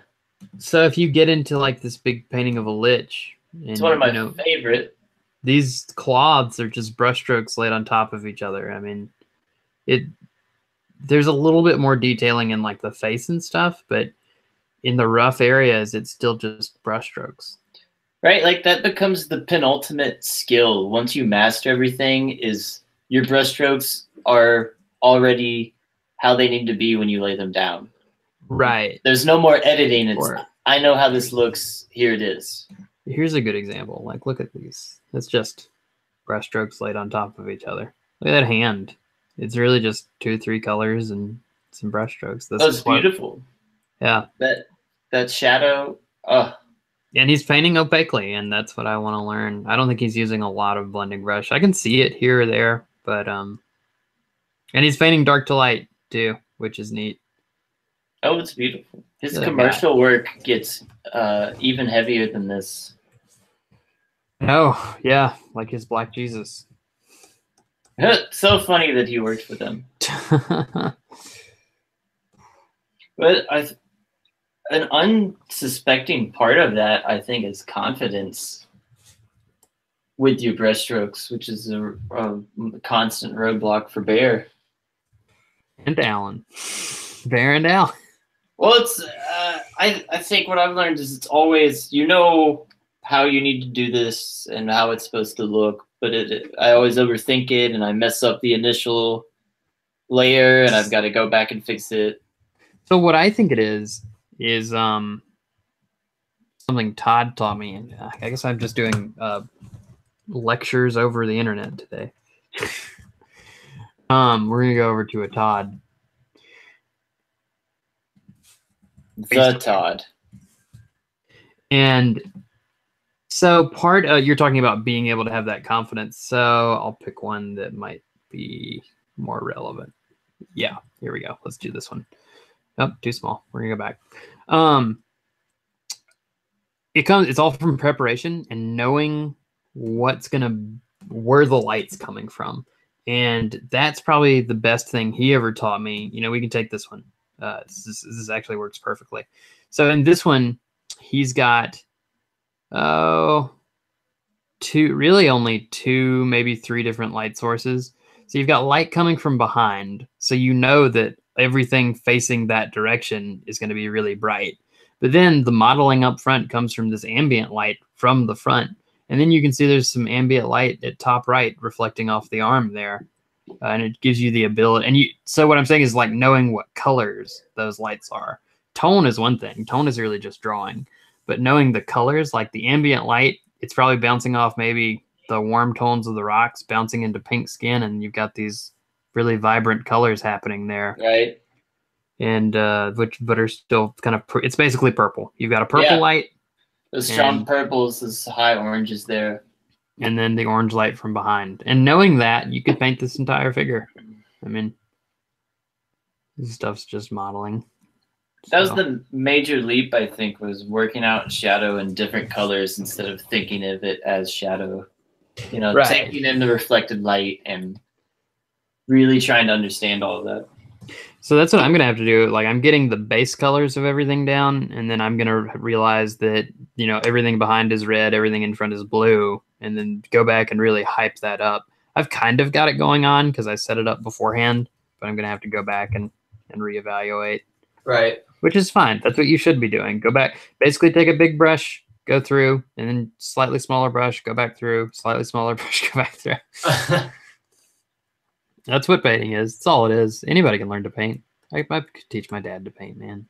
So if you get into like this big painting of a lich, and it's one of my favorite. these cloths are just brushstrokes laid on top of each other. I mean, there's a little bit more detailing in like the face and stuff, but in the rough areas, it's still just brushstrokes. Right, like that becomes the penultimate skill. Once you master everything, is your brushstrokes are already how they need to be when you lay them down. Right. There's no more editing. It's I know how this looks. Here it is. Here's a good example. Like, look at these. It's just brushstrokes laid on top of each other. Look at that hand. It's really just 2-3 colors and some brushstrokes. That's beautiful. Yeah. That shadow. And he's painting opaquely, and that's what I want to learn. I don't think he's using a lot of blending brush. I can see it here or there, but and he's painting dark to light too, which is neat. Oh, it's beautiful. His commercial work gets even heavier than this. Oh, yeah, like his Black Jesus. So funny that he worked for them. But an unsuspecting part of that, I think, is confidence with your brushstrokes, which is a constant roadblock for Bear. And Alan. Bear and Alan. Well, it's I think what I've learned is it's always, you know how you need to do this and how it's supposed to look, but I always overthink it and I mess up the initial layer and I've got to go back and fix it. So what I think it is something Todd taught me, and I guess I'm just doing lectures over the internet today. We're gonna go over to a Todd. The Todd. And so you're talking about being able to have that confidence. So I'll pick one that might be more relevant. Yeah, here we go. Let's do this one. Oh, too small. We're gonna go back. It's all from preparation and knowing where the light's coming from. And that's probably the best thing he ever taught me. You know, we can take this one. This actually works perfectly. So in this one, he's got only 2, maybe 3 different light sources. So you've got light coming from behind. So you know that everything facing that direction is going to be really bright. But then the modeling up front comes from this ambient light from the front. And then you can see there's some ambient light at top right reflecting off the arm there. And it gives you the ability. So what I'm saying is like knowing what colors those lights are. Tone is one thing. Tone is really just drawing. But knowing the colors, like the ambient light, it's probably bouncing off maybe the warm tones of the rocks, bouncing into pink skin, and you've got these really vibrant colors happening there. Right. And but are still kind of, it's basically purple. You've got a purple light. The strong purples, this high oranges there. And then the orange light from behind. And knowing that, you could paint this entire figure. I mean, this stuff's just modeling. That was the major leap, I think, was working out shadow in different colors instead of thinking of it as shadow. You know, taking in the reflected light and really trying to understand all of that. So that's what I'm going to have to do. Like, I'm getting the base colors of everything down, and then I'm going to realize that, you know, everything behind is red, everything in front is blue, and then go back and really hype that up. I've kind of got it going on because I set it up beforehand, but I'm going to have to go back and reevaluate. Right. Which is fine. That's what you should be doing. Go back, basically take a big brush, go through, and then slightly smaller brush, go back through, slightly smaller brush, go back through. That's what painting is. That's all it is. Anybody can learn to paint. I could teach my dad to paint, man.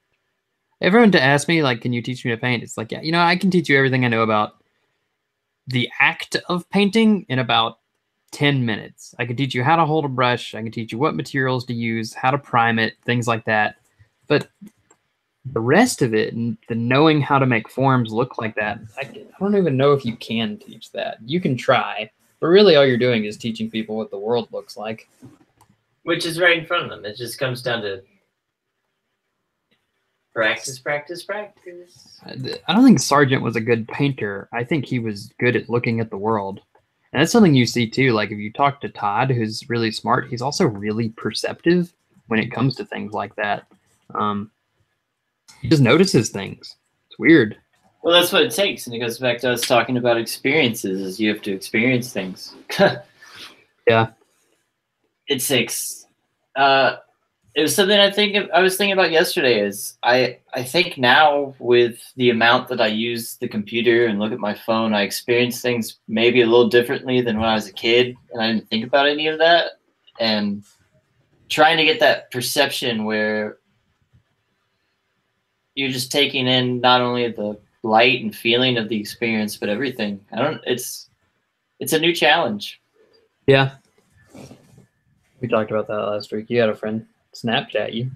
Everyone to ask me, like, can you teach me to paint? It's like, yeah, you know, I can teach you everything I know about the act of painting in about 10 minutes. I can teach you how to hold a brush. I can teach you what materials to use, how to prime it, things like that. But the rest of it, and the knowing how to make forms look like that, I don't even know if you can teach that. You can try, but really all you're doing is teaching people what the world looks like. Which is right in front of them. It just comes down to practice, practice, practice. I don't think Sargent was a good painter. I think he was good at looking at the world. And that's something you see too. Like if you talk to Todd, who's really smart, he's also really perceptive when it comes to things like that. He just notices things. It's weird. Well, that's what it takes, and it goes back to us talking about experiences. Is you have to experience things. Yeah. It takes. It was something I was thinking about yesterday. Is I think now with the amount that I use the computer and look at my phone, I experience things maybe a little differently than when I was a kid, and I didn't think about any of that. And trying to get that perception where you're just taking in not only the light and feeling of the experience, but everything. It's a new challenge. Yeah. We talked about that last week. You had a friend Snapchat you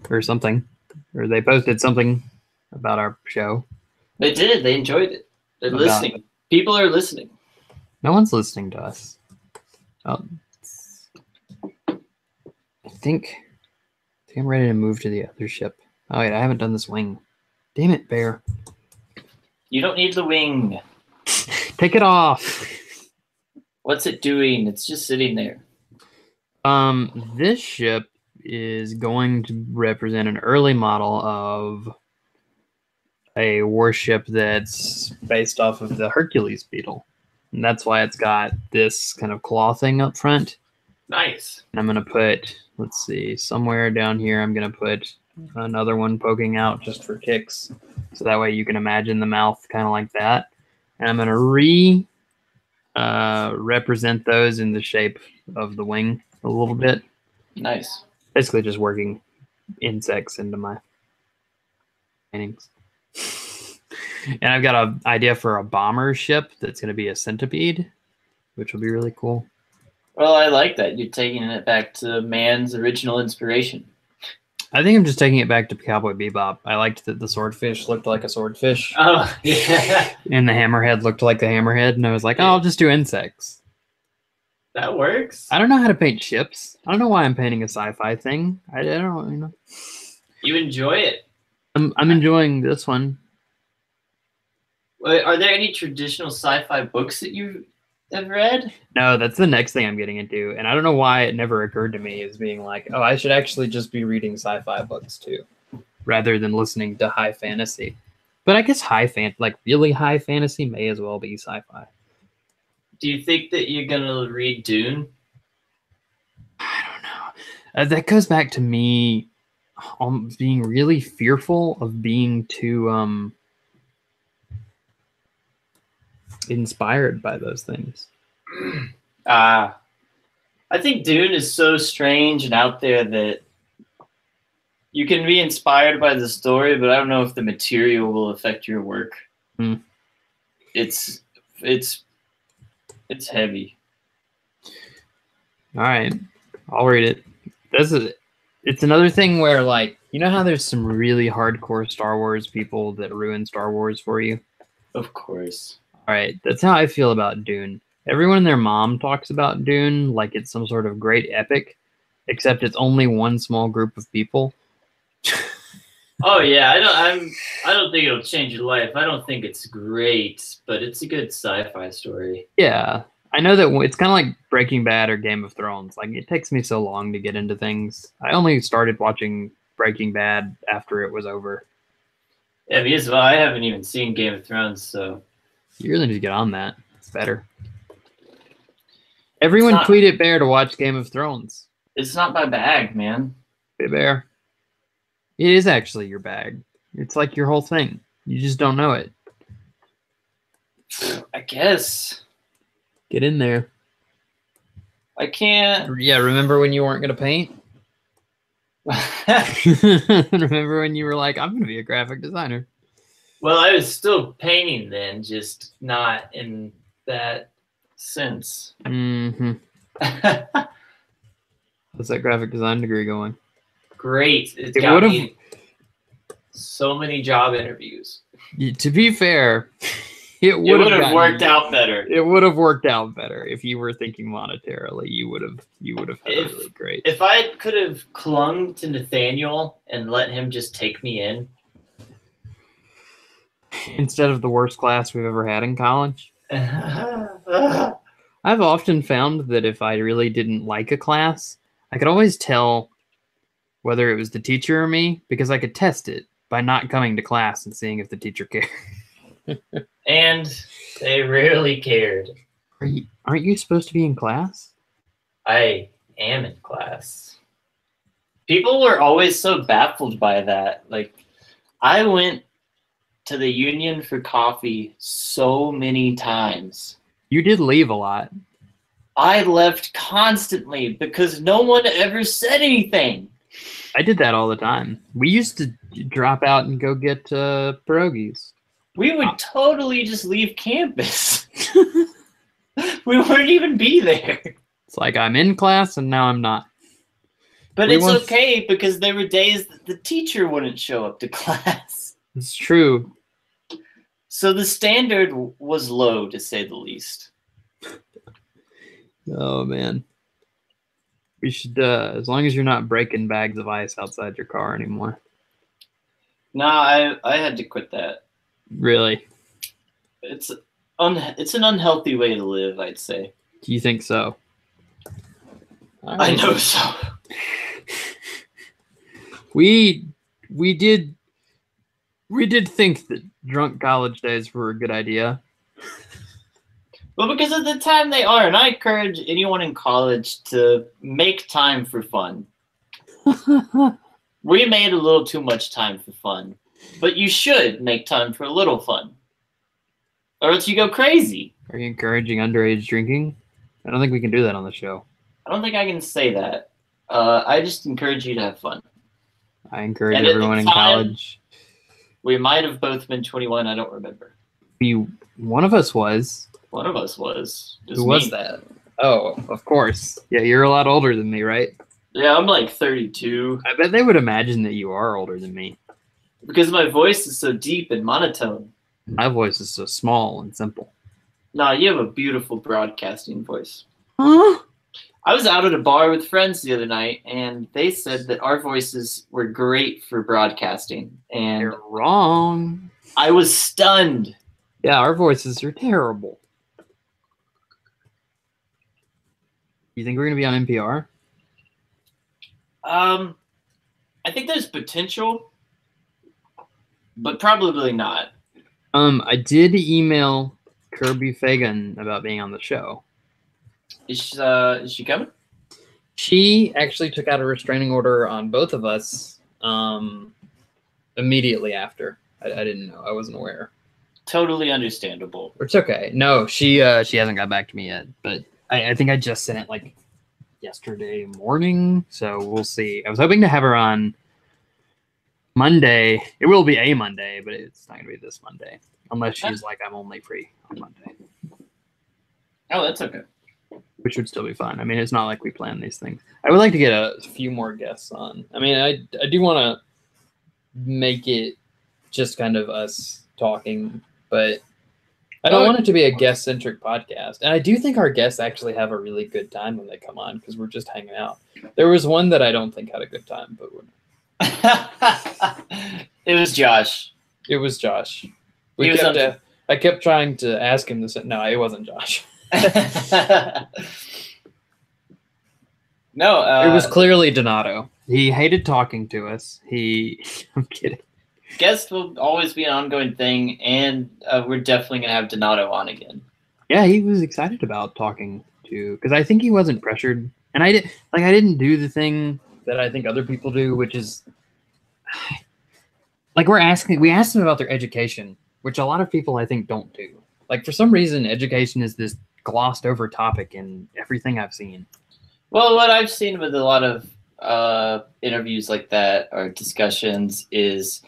or something, or they posted something about our show. They did. They enjoyed it. They're listening. People are listening. No one's listening to us. I think I'm ready to move to the other ship. Oh wait, I haven't done this wing. Damn it, Bear. You don't need the wing. Take it off. What's it doing? It's just sitting there. This ship is going to represent an early model of a warship that's based off of the Hercules Beetle. And that's why it's got this kind of claw thing up front. Nice. And I'm going to put, let's see, somewhere down here, I'm going to put another one poking out just for kicks. So that way you can imagine the mouth kind of like that. And I'm going to represent those in the shape of the wing a little bit. Nice. Basically just working insects into my paintings. And I've got an idea for a bomber ship that's going to be a centipede, which will be really cool. Well, I like that. You're taking it back to man's original inspiration. I think I'm just taking it back to Cowboy Bebop. I liked that the swordfish looked like a swordfish. Oh, yeah. And the hammerhead looked like the hammerhead. And I was like, oh, I'll just do insects. That works. I don't know how to paint ships. I don't know why I'm painting a sci-fi thing. I don't, you know. You enjoy it. I'm enjoying this one. Are there any traditional sci-fi books that you have read? No, that's the next thing I'm getting into. And I don't know why it never occurred to me as being like, oh, I should actually just be reading sci-fi books too, rather than listening to high fantasy. But I guess really high fantasy may as well be sci-fi. Do you think that you're going to read Dune? I don't know. That goes back to me being really fearful of being too inspired by those things. I think Dune is so strange and out there that you can be inspired by the story, but I don't know if the material will affect your work. It's heavy. All right, I'll read it. It's another thing where, like, you know how there's some really hardcore Star Wars people that ruin Star Wars for you? Of course. All right, that's how I feel about Dune. Everyone and their mom talks about Dune like it's some sort of great epic, except it's only one small group of people. Oh yeah, I don't think it'll change your life. I don't think it's great, but it's a good sci-fi story. Yeah, I know that it's kind of like Breaking Bad or Game of Thrones. Like, it takes me so long to get into things. I only started watching Breaking Bad after it was over. Yeah, because I haven't even seen Game of Thrones, so you really need to get on that. It's better. Everyone tweet at Bear to watch Game of Thrones. It's not my bag, man. Hey, Bear. It is actually your bag. It's like your whole thing. You just don't know it. I guess. Get in there. I can't. Yeah, remember when you weren't going to paint? Remember when you were like, I'm going to be a graphic designer? Well, I was still painting then, just not in that sense. Mm-hmm. How's that graphic design degree going? Great. It got me so many job interviews. To be fair, it would have worked out better. It would have worked out better if you were thinking monetarily. You would have had a really great. If I could have clung to Nathaniel and let him just take me in instead of the worst class we've ever had in college. I've often found that if I really didn't like a class, I could always tell whether it was the teacher or me because I could test it by not coming to class and seeing if the teacher cared. And they rarely cared. Aren't you supposed to be in class? I am in class. People were always so baffled by that. Like, I went to the Union for coffee so many times. You did leave a lot. I left constantly because no one ever said anything. I did that all the time. We used to drop out and go get pierogies. We would totally just leave campus. We wouldn't even be there. It's like I'm in class and now I'm not. But it's okay because there were days that the teacher wouldn't show up to class. It's true. So the standard was low, to say the least. Oh, man. We should, as long as you're not breaking bags of ice outside your car anymore. No, I had to quit that. Really? It's an unhealthy way to live, I'd say. Do you think so? I know so. We did think that drunk college days were a good idea. Well, because at the time they are, and I encourage anyone in college to make time for fun. We made a little too much time for fun, but you should make time for a little fun, or else you go crazy. Are you encouraging underage drinking? I don't think we can do that on the show. I don't think I can say that. I just encourage you to have fun. I encourage everyone in college. We might have both been 21. I don't remember. One of us was. One of us was. Who was that? Oh, of course. Yeah, you're a lot older than me, right? Yeah, I'm like 32. I bet they would imagine that you are older than me. Because my voice is so deep and monotone. My voice is so small and simple. No, you have a beautiful broadcasting voice. Huh? I was out at a bar with friends the other night, and they said that our voices were great for broadcasting. And You're wrong. I was stunned. Yeah, our voices are terrible. You think we're going to be on NPR? I think there's potential, but probably not. I did email Kirby Fagan about being on the show. Is she coming? She actually took out a restraining order on both of us immediately after. I didn't know. I wasn't aware. Totally understandable. It's okay. No, she hasn't got back to me yet, but I think I just sent it like yesterday morning, so we'll see. I was hoping to have her on Monday. It will be a Monday, but it's not going to be this Monday, unless she's like, I'm only free on Monday. Oh, that's okay. Which would still be fun. I mean, it's not like we plan these things. I would like to get a few more guests on. I mean, I do want to make it just kind of us talking, but I don't want it to be a guest-centric podcast. And I do think our guests actually have a really good time when they come on because we're just hanging out. There was one that I don't think had a good time, but it was Josh. It was Josh. I kept trying to ask him this. No, it wasn't Josh. No, it was clearly Donato. He hated talking to us. I'm kidding. Guests will always be an ongoing thing, and we're definitely gonna have Donato on again. Yeah, he was excited about talking to, because I think he wasn't pressured, and I didn't do the thing that I think other people do, which is like we asked them about their education, which a lot of people I think don't do. Like for some reason, education is this glossed over topic in everything I've seen. Well, what I've seen with a lot of interviews like that or discussions is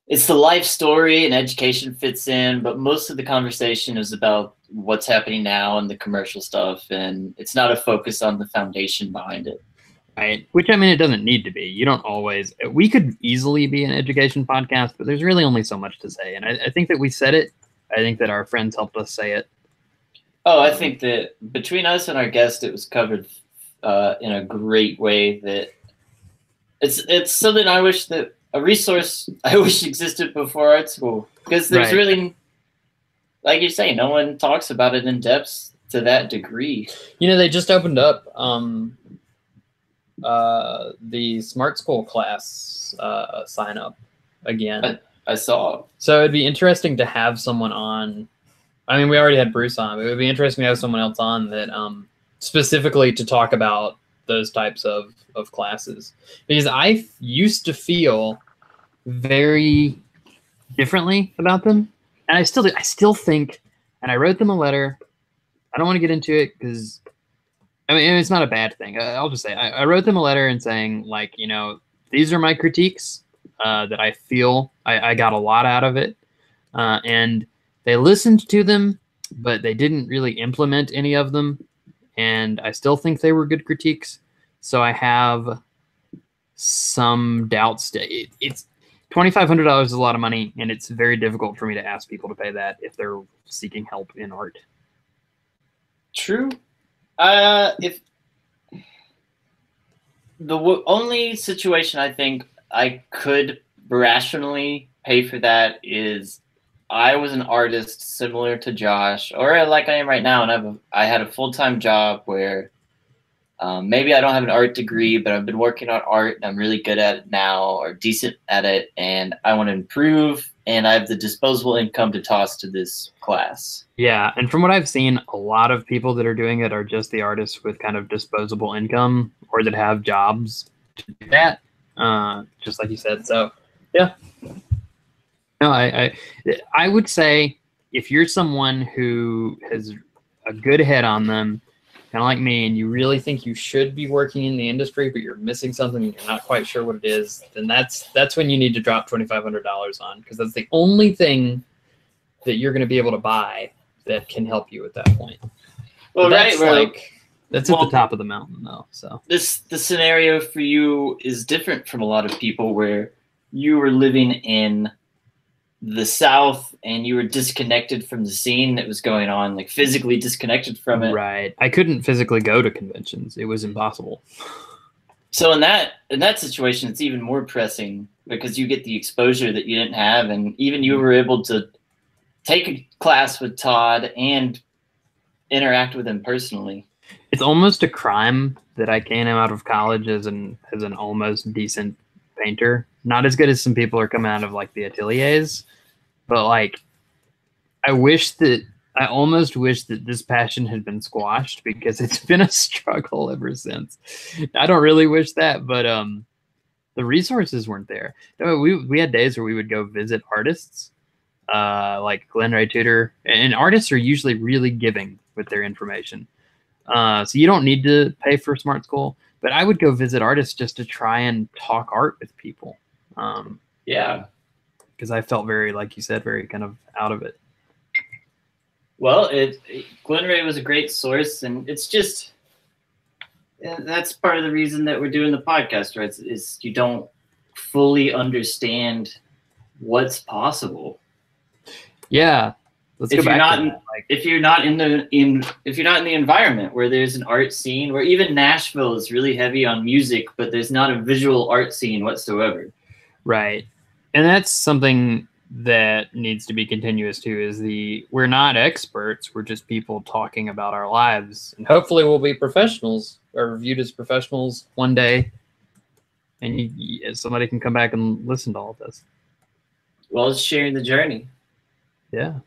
it's the life story and education fits in, but most of the conversation is about what's happening now and the commercial stuff, and it's not a focus on the foundation behind it. Right. Which, I mean, it doesn't need to be. You don't always. We could easily be an education podcast, but there's really only so much to say. And I think that we said it. I think that our friends helped us say it. Oh, I think that between us and our guest, it was covered in a great way. That it's something I wish that a resource I wish existed before art school, because there's really, like you say, no one talks about it in depth to that degree. You know, they just opened up the Smart School class sign up again. I saw. So it'd be interesting to have someone on. I mean, we already had Bruce on, but it would be interesting to have someone else on that specifically to talk about those types of classes. Because I used to feel very differently about them. And I still do. I still think, and I wrote them a letter. I don't want to get into it because, I mean, it's not a bad thing. I'll just say I wrote them a letter and saying, like, you know, these are my critiques that I feel I got a lot out of it. And they listened to them, but they didn't really implement any of them. And I still think they were good critiques. So I have some doubts. It's $2,500 is a lot of money, and it's very difficult for me to ask people to pay that if they're seeking help in art. True. If the only situation I think I could rationally pay for that is I was an artist similar to Josh, or like I am right now, and I had a full-time job where maybe I don't have an art degree, but I've been working on art and I'm really good at it now, or decent at it, and I want to improve, and I have the disposable income to toss to this class. Yeah, and from what I've seen, a lot of people that are doing it are just the artists with kind of disposable income or that have jobs to do that, just like you said. So, yeah. No, I would say if you're someone who has a good head on them, kind of like me, and you really think you should be working in the industry, but you're missing something and you're not quite sure what it is, then that's when you need to drop $2,500 on, because that's the only thing that you're going to be able to buy that can help you at that point. Well, that's right, that's at the top of the mountain, though. So the scenario for you is different from a lot of people, where you were living in the South and you were disconnected from the scene that was going on, like physically disconnected from it. Right. I couldn't physically go to conventions. It was impossible. So in that situation, it's even more pressing because you get the exposure that you didn't have, and even you were able to take a class with Todd and interact with him personally. It's almost a crime that I came out of college as an almost decent painter. Not as good as some people are coming out of like the ateliers, but like I almost wish that this passion had been squashed, because it's been a struggle ever since. I don't really wish that, but the resources weren't there. We had days where we would go visit artists, like Glenn Ray Tudor, and artists are usually really giving with their information. So you don't need to pay for Smart School, but I would go visit artists just to try and talk art with people. Yeah. Because I felt very, like you said, very kind of out of it. Well, Glen Ray was a great source, and it's just that's part of the reason that we're doing the podcast, right? Is you don't fully understand what's possible. Yeah. If you're not in the environment where there's an art scene, where even Nashville is really heavy on music, but there's not a visual art scene whatsoever. Right. And that's something that needs to be continuous too, is we're not experts. We're just people talking about our lives, and hopefully we'll be professionals, or viewed as professionals one day. And somebody can come back and listen to all of this. Well, it's sharing the journey. Yeah.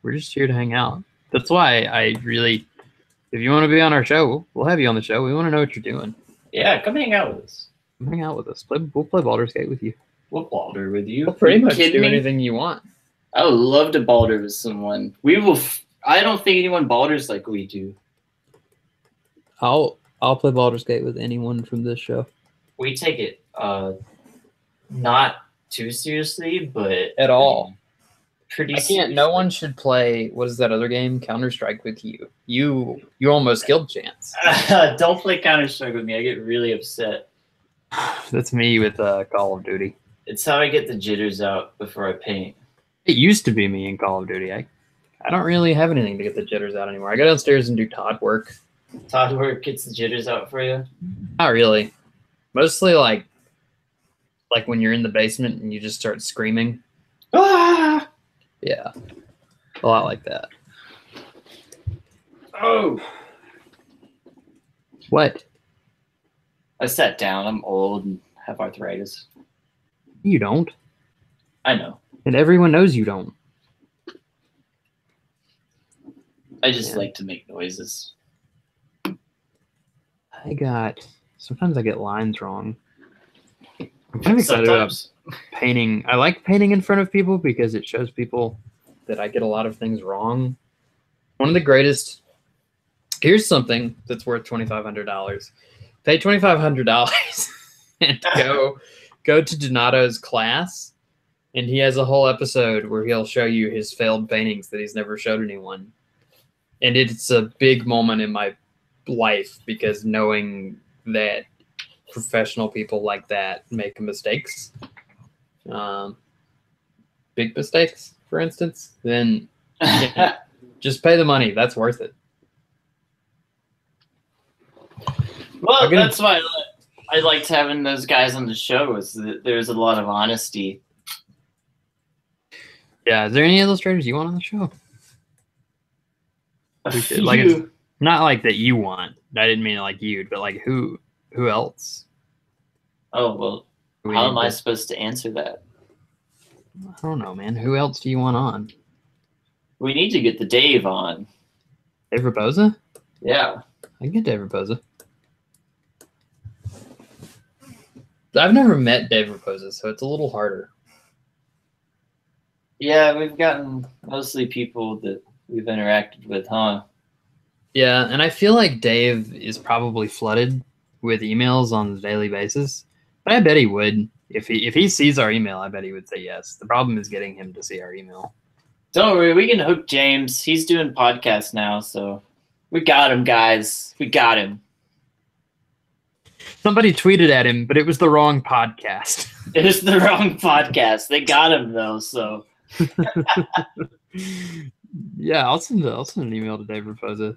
We're just here to hang out. That's why if you want to be on our show, we'll have you on the show. We want to know what you're doing. Yeah, come hang out with us. Come hang out with us. We'll play Baldur's Gate with you. We'll balder with you. We'll pretty much do anything you want. I would love to balder with someone. We will. I don't think anyone balders like we do. I'll play Baldur's Gate with anyone from this show. We take it not too seriously, but at all. Pretty. I can't. No one should play. What is that other game? Counter-Strike with you. You almost killed Chance. Don't play Counter-Strike with me. I get really upset. That's me with Call of Duty. It's how I get the jitters out before I paint. It used to be me in Call of Duty. I don't really have anything to get the jitters out anymore. I go downstairs and do Todd work. Todd work gets the jitters out for you? Not really. Mostly like when you're in the basement and you just start screaming. Ah! Yeah. A lot like that. Oh, What? I sat down. I'm old and have arthritis. You don't. I know. And everyone knows you don't. I just Yeah. like to make noises. Sometimes I get lines wrong. I'm kind of excited Sometimes. about painting. I like painting in front of people because it shows people that I get a lot of things wrong. One of the greatest. Here's something that's worth $2,500. Pay $2,500 and go to Donato's class, and he has a whole episode where he'll show you his failed paintings that he's never showed anyone. And it's a big moment in my life because knowing that professional people like that make mistakes, big mistakes, for instance, then just pay the money. That's worth it. Well, that's why I liked having those guys on the show. Is that there's a lot of honesty. Yeah. Is there any illustrators you want on the show? Like, it's not like that you want. I didn't mean like you, but like who else? Oh, well, how am I supposed to answer that? I don't know, man. Who else do you want on? We need to get the Dave on. Dave Raposa? Yeah. I can get Dave Raposa. I've never met Dave Raposa, so it's a little harder. Yeah, we've gotten mostly people that we've interacted with, huh? Yeah, and I feel like Dave is probably flooded with emails on a daily basis. But I bet he would. If he sees our email, I bet he would say yes. The problem is getting him to see our email. Don't worry, we can hook James. He's doing podcasts now, so we got him, guys. We got him. Somebody tweeted at him, but it was the wrong podcast. It was the wrong podcast. They got him though, so yeah, I'll send an email to Dave Raposa.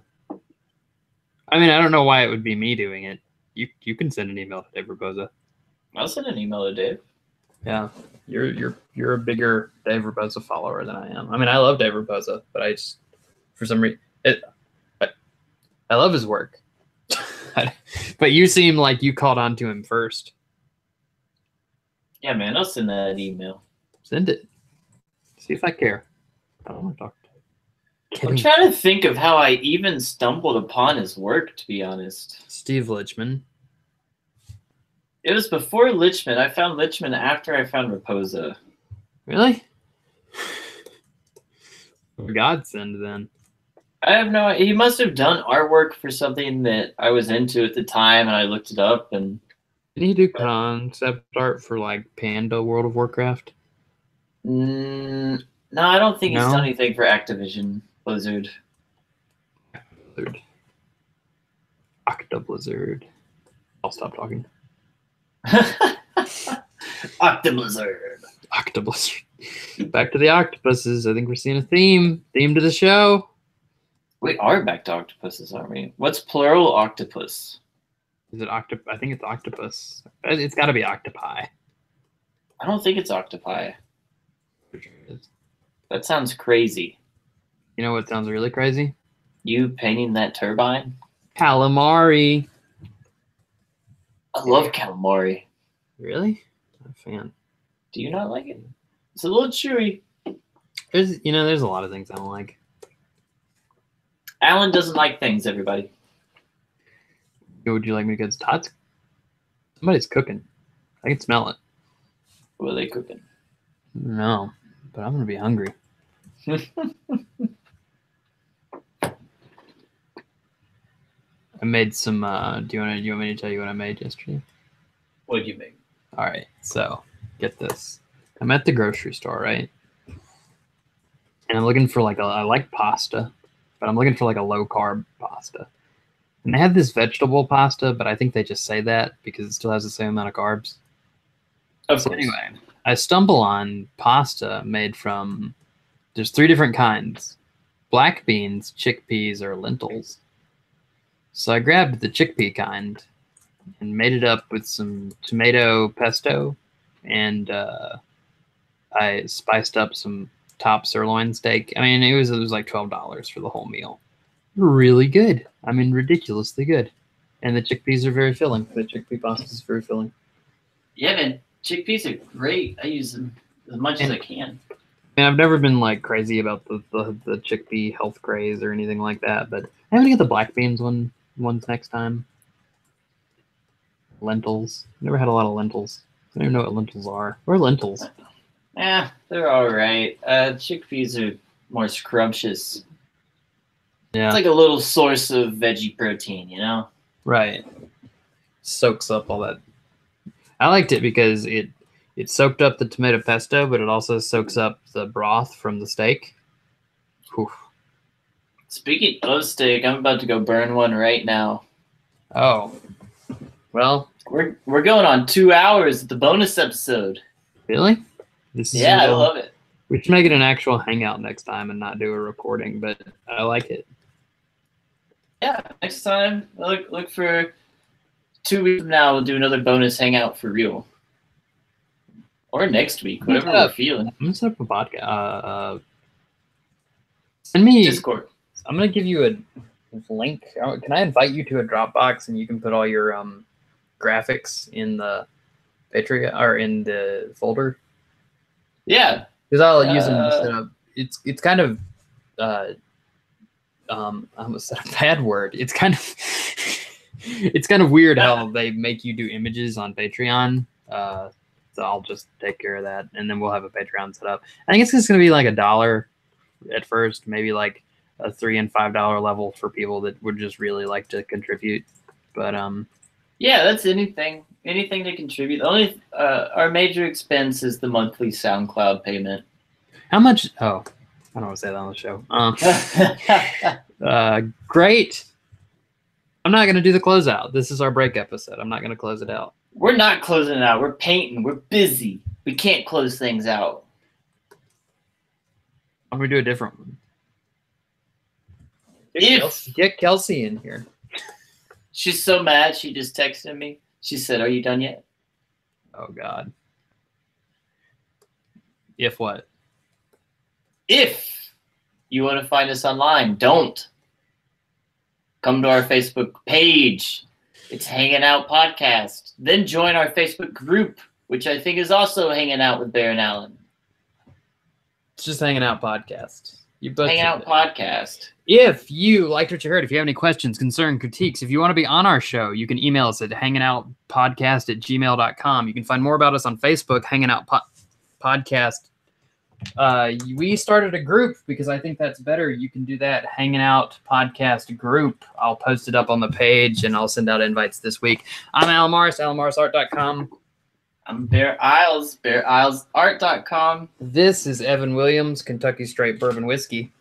I mean, I don't know why it would be me doing it. You can send an email to Dave Raposa. I'll send an email to Dave. Yeah, you're a bigger Dave Raposa follower than I am. I mean, I love Dave Raposa, but I just for some reason I love his work. But you seem like you caught on to him first. Yeah, man, I'll send that email. Send it. See if I care. I don't want to talk to him. I'm trying to think of how I even stumbled upon his work, to be honest. Steve Lichman. It was before Lichman. I found Lichman after I found Raposa. Really? Godsend then. I have no idea. He must have done artwork for something that I was into at the time, and I looked it up. And did he do concept art for like Panda World of Warcraft? No, I don't think he's done anything for Activision Blizzard. Octoblizzard. I'll stop talking. Octoblizzard. Octoblizzard. Back to the octopuses. I think we're seeing a theme to the show. We are back to octopuses, aren't we? What's plural octopus? Is it octopus? I think it's octopus. It's got to be octopi. I don't think it's octopi. That sounds crazy. You know what sounds really crazy? You painting that turbine? Calamari. I love calamari. Really? I'm a fan. Do you not like it? It's a little chewy. There's a lot of things I don't like. Alan doesn't like things, everybody. Would you like me to get tots? Somebody's cooking. I can smell it. What are they cooking? No, but I'm going to be hungry. I made some, do you want me to tell you what I made yesterday? What did you make? All right, so get this. I'm at the grocery store, right? And I'm looking for I like pasta, but I'm looking for like a low carb pasta. And they have this vegetable pasta, but I think they just say that because it still has the same amount of carbs. Of So course. anyway, I stumble on pasta made from, there's 3 different kinds: black beans, chickpeas, or lentils. So I grabbed the chickpea kind and made it up with some tomato pesto, and I spiced up some top sirloin steak. I mean, it was like $12 for the whole meal. really good. I mean, ridiculously good. And the chickpeas are very filling. The chickpea pasta is very filling. Yeah, man. Chickpeas are great. I use them as much as I can. And I've never been like crazy about the chickpea health craze or anything like that, but I'm gonna get the black beans ones next time. Lentils. Never had a lot of lentils. I don't even know what lentils are. What are lentils? Yeah, they're all right. Chickpeas are more scrumptious. Yeah. It's like a little source of veggie protein, you know? Right. Soaks up all that. I liked it because it soaked up the tomato pesto, but it also soaks up the broth from the steak. Whew. Speaking of steak, I'm about to go burn one right now. Oh. Well, we're going on 2 hours of the bonus episode. Really? This is I love it. We should make it an actual hangout next time and not do a recording, but I like it. Yeah, next time, look for 2 weeks from now. We'll do another bonus hangout for real, or next week, whatever we're feeling. I'm gonna set up a podcast. Send me Discord. I'm gonna give you a link. Can I invite you to a Dropbox and you can put all your graphics in the Patreon or in the folder? Yeah, because I'll use them to set up. It's kind of I almost said a bad word. It's kind of it's kind of weird how they make you do images on Patreon. So I'll just take care of that, and then we'll have a Patreon set up. I think it's just going to be like $1 at first, maybe like a $3 and $5 level for people that would just really like to contribute. But yeah, that's anything to contribute. The only our major expense is the monthly SoundCloud payment. How much? Oh, I don't want to say that on the show. Great. I'm not going to do the closeout. This is our break episode. I'm not going to close it out. We're not closing it out. We're painting. We're busy. We can't close things out. I'm going to do a different one. Get Kelsey in here. She's so mad. She just texted me. She said, "Are you done yet?" Oh, God. If what? If you want to find us online, don't. Come to our Facebook page. It's Hanging Out Podcast. Then join our Facebook group, which I think is also Hanging Out with Bear and Allen. It's just Hanging Out Podcast. Hanging Out Podcast. If you liked what you heard, if you have any questions, concerns, critiques, if you want to be on our show, you can email us at hangingoutpodcast@gmail.com. You can find more about us on Facebook, Hanging Out Podcast. We started a group because I think that's better. You can do that. Hanging Out Podcast group. I'll post it up on the page and I'll send out invites this week. I'm Alan Morris, alanmorrisart.com. I'm Bear Isles, BearIslesArt.com. This is Evan Williams, Kentucky Straight Bourbon Whiskey.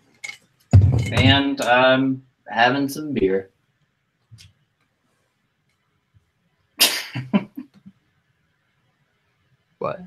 And I'm having some beer. What?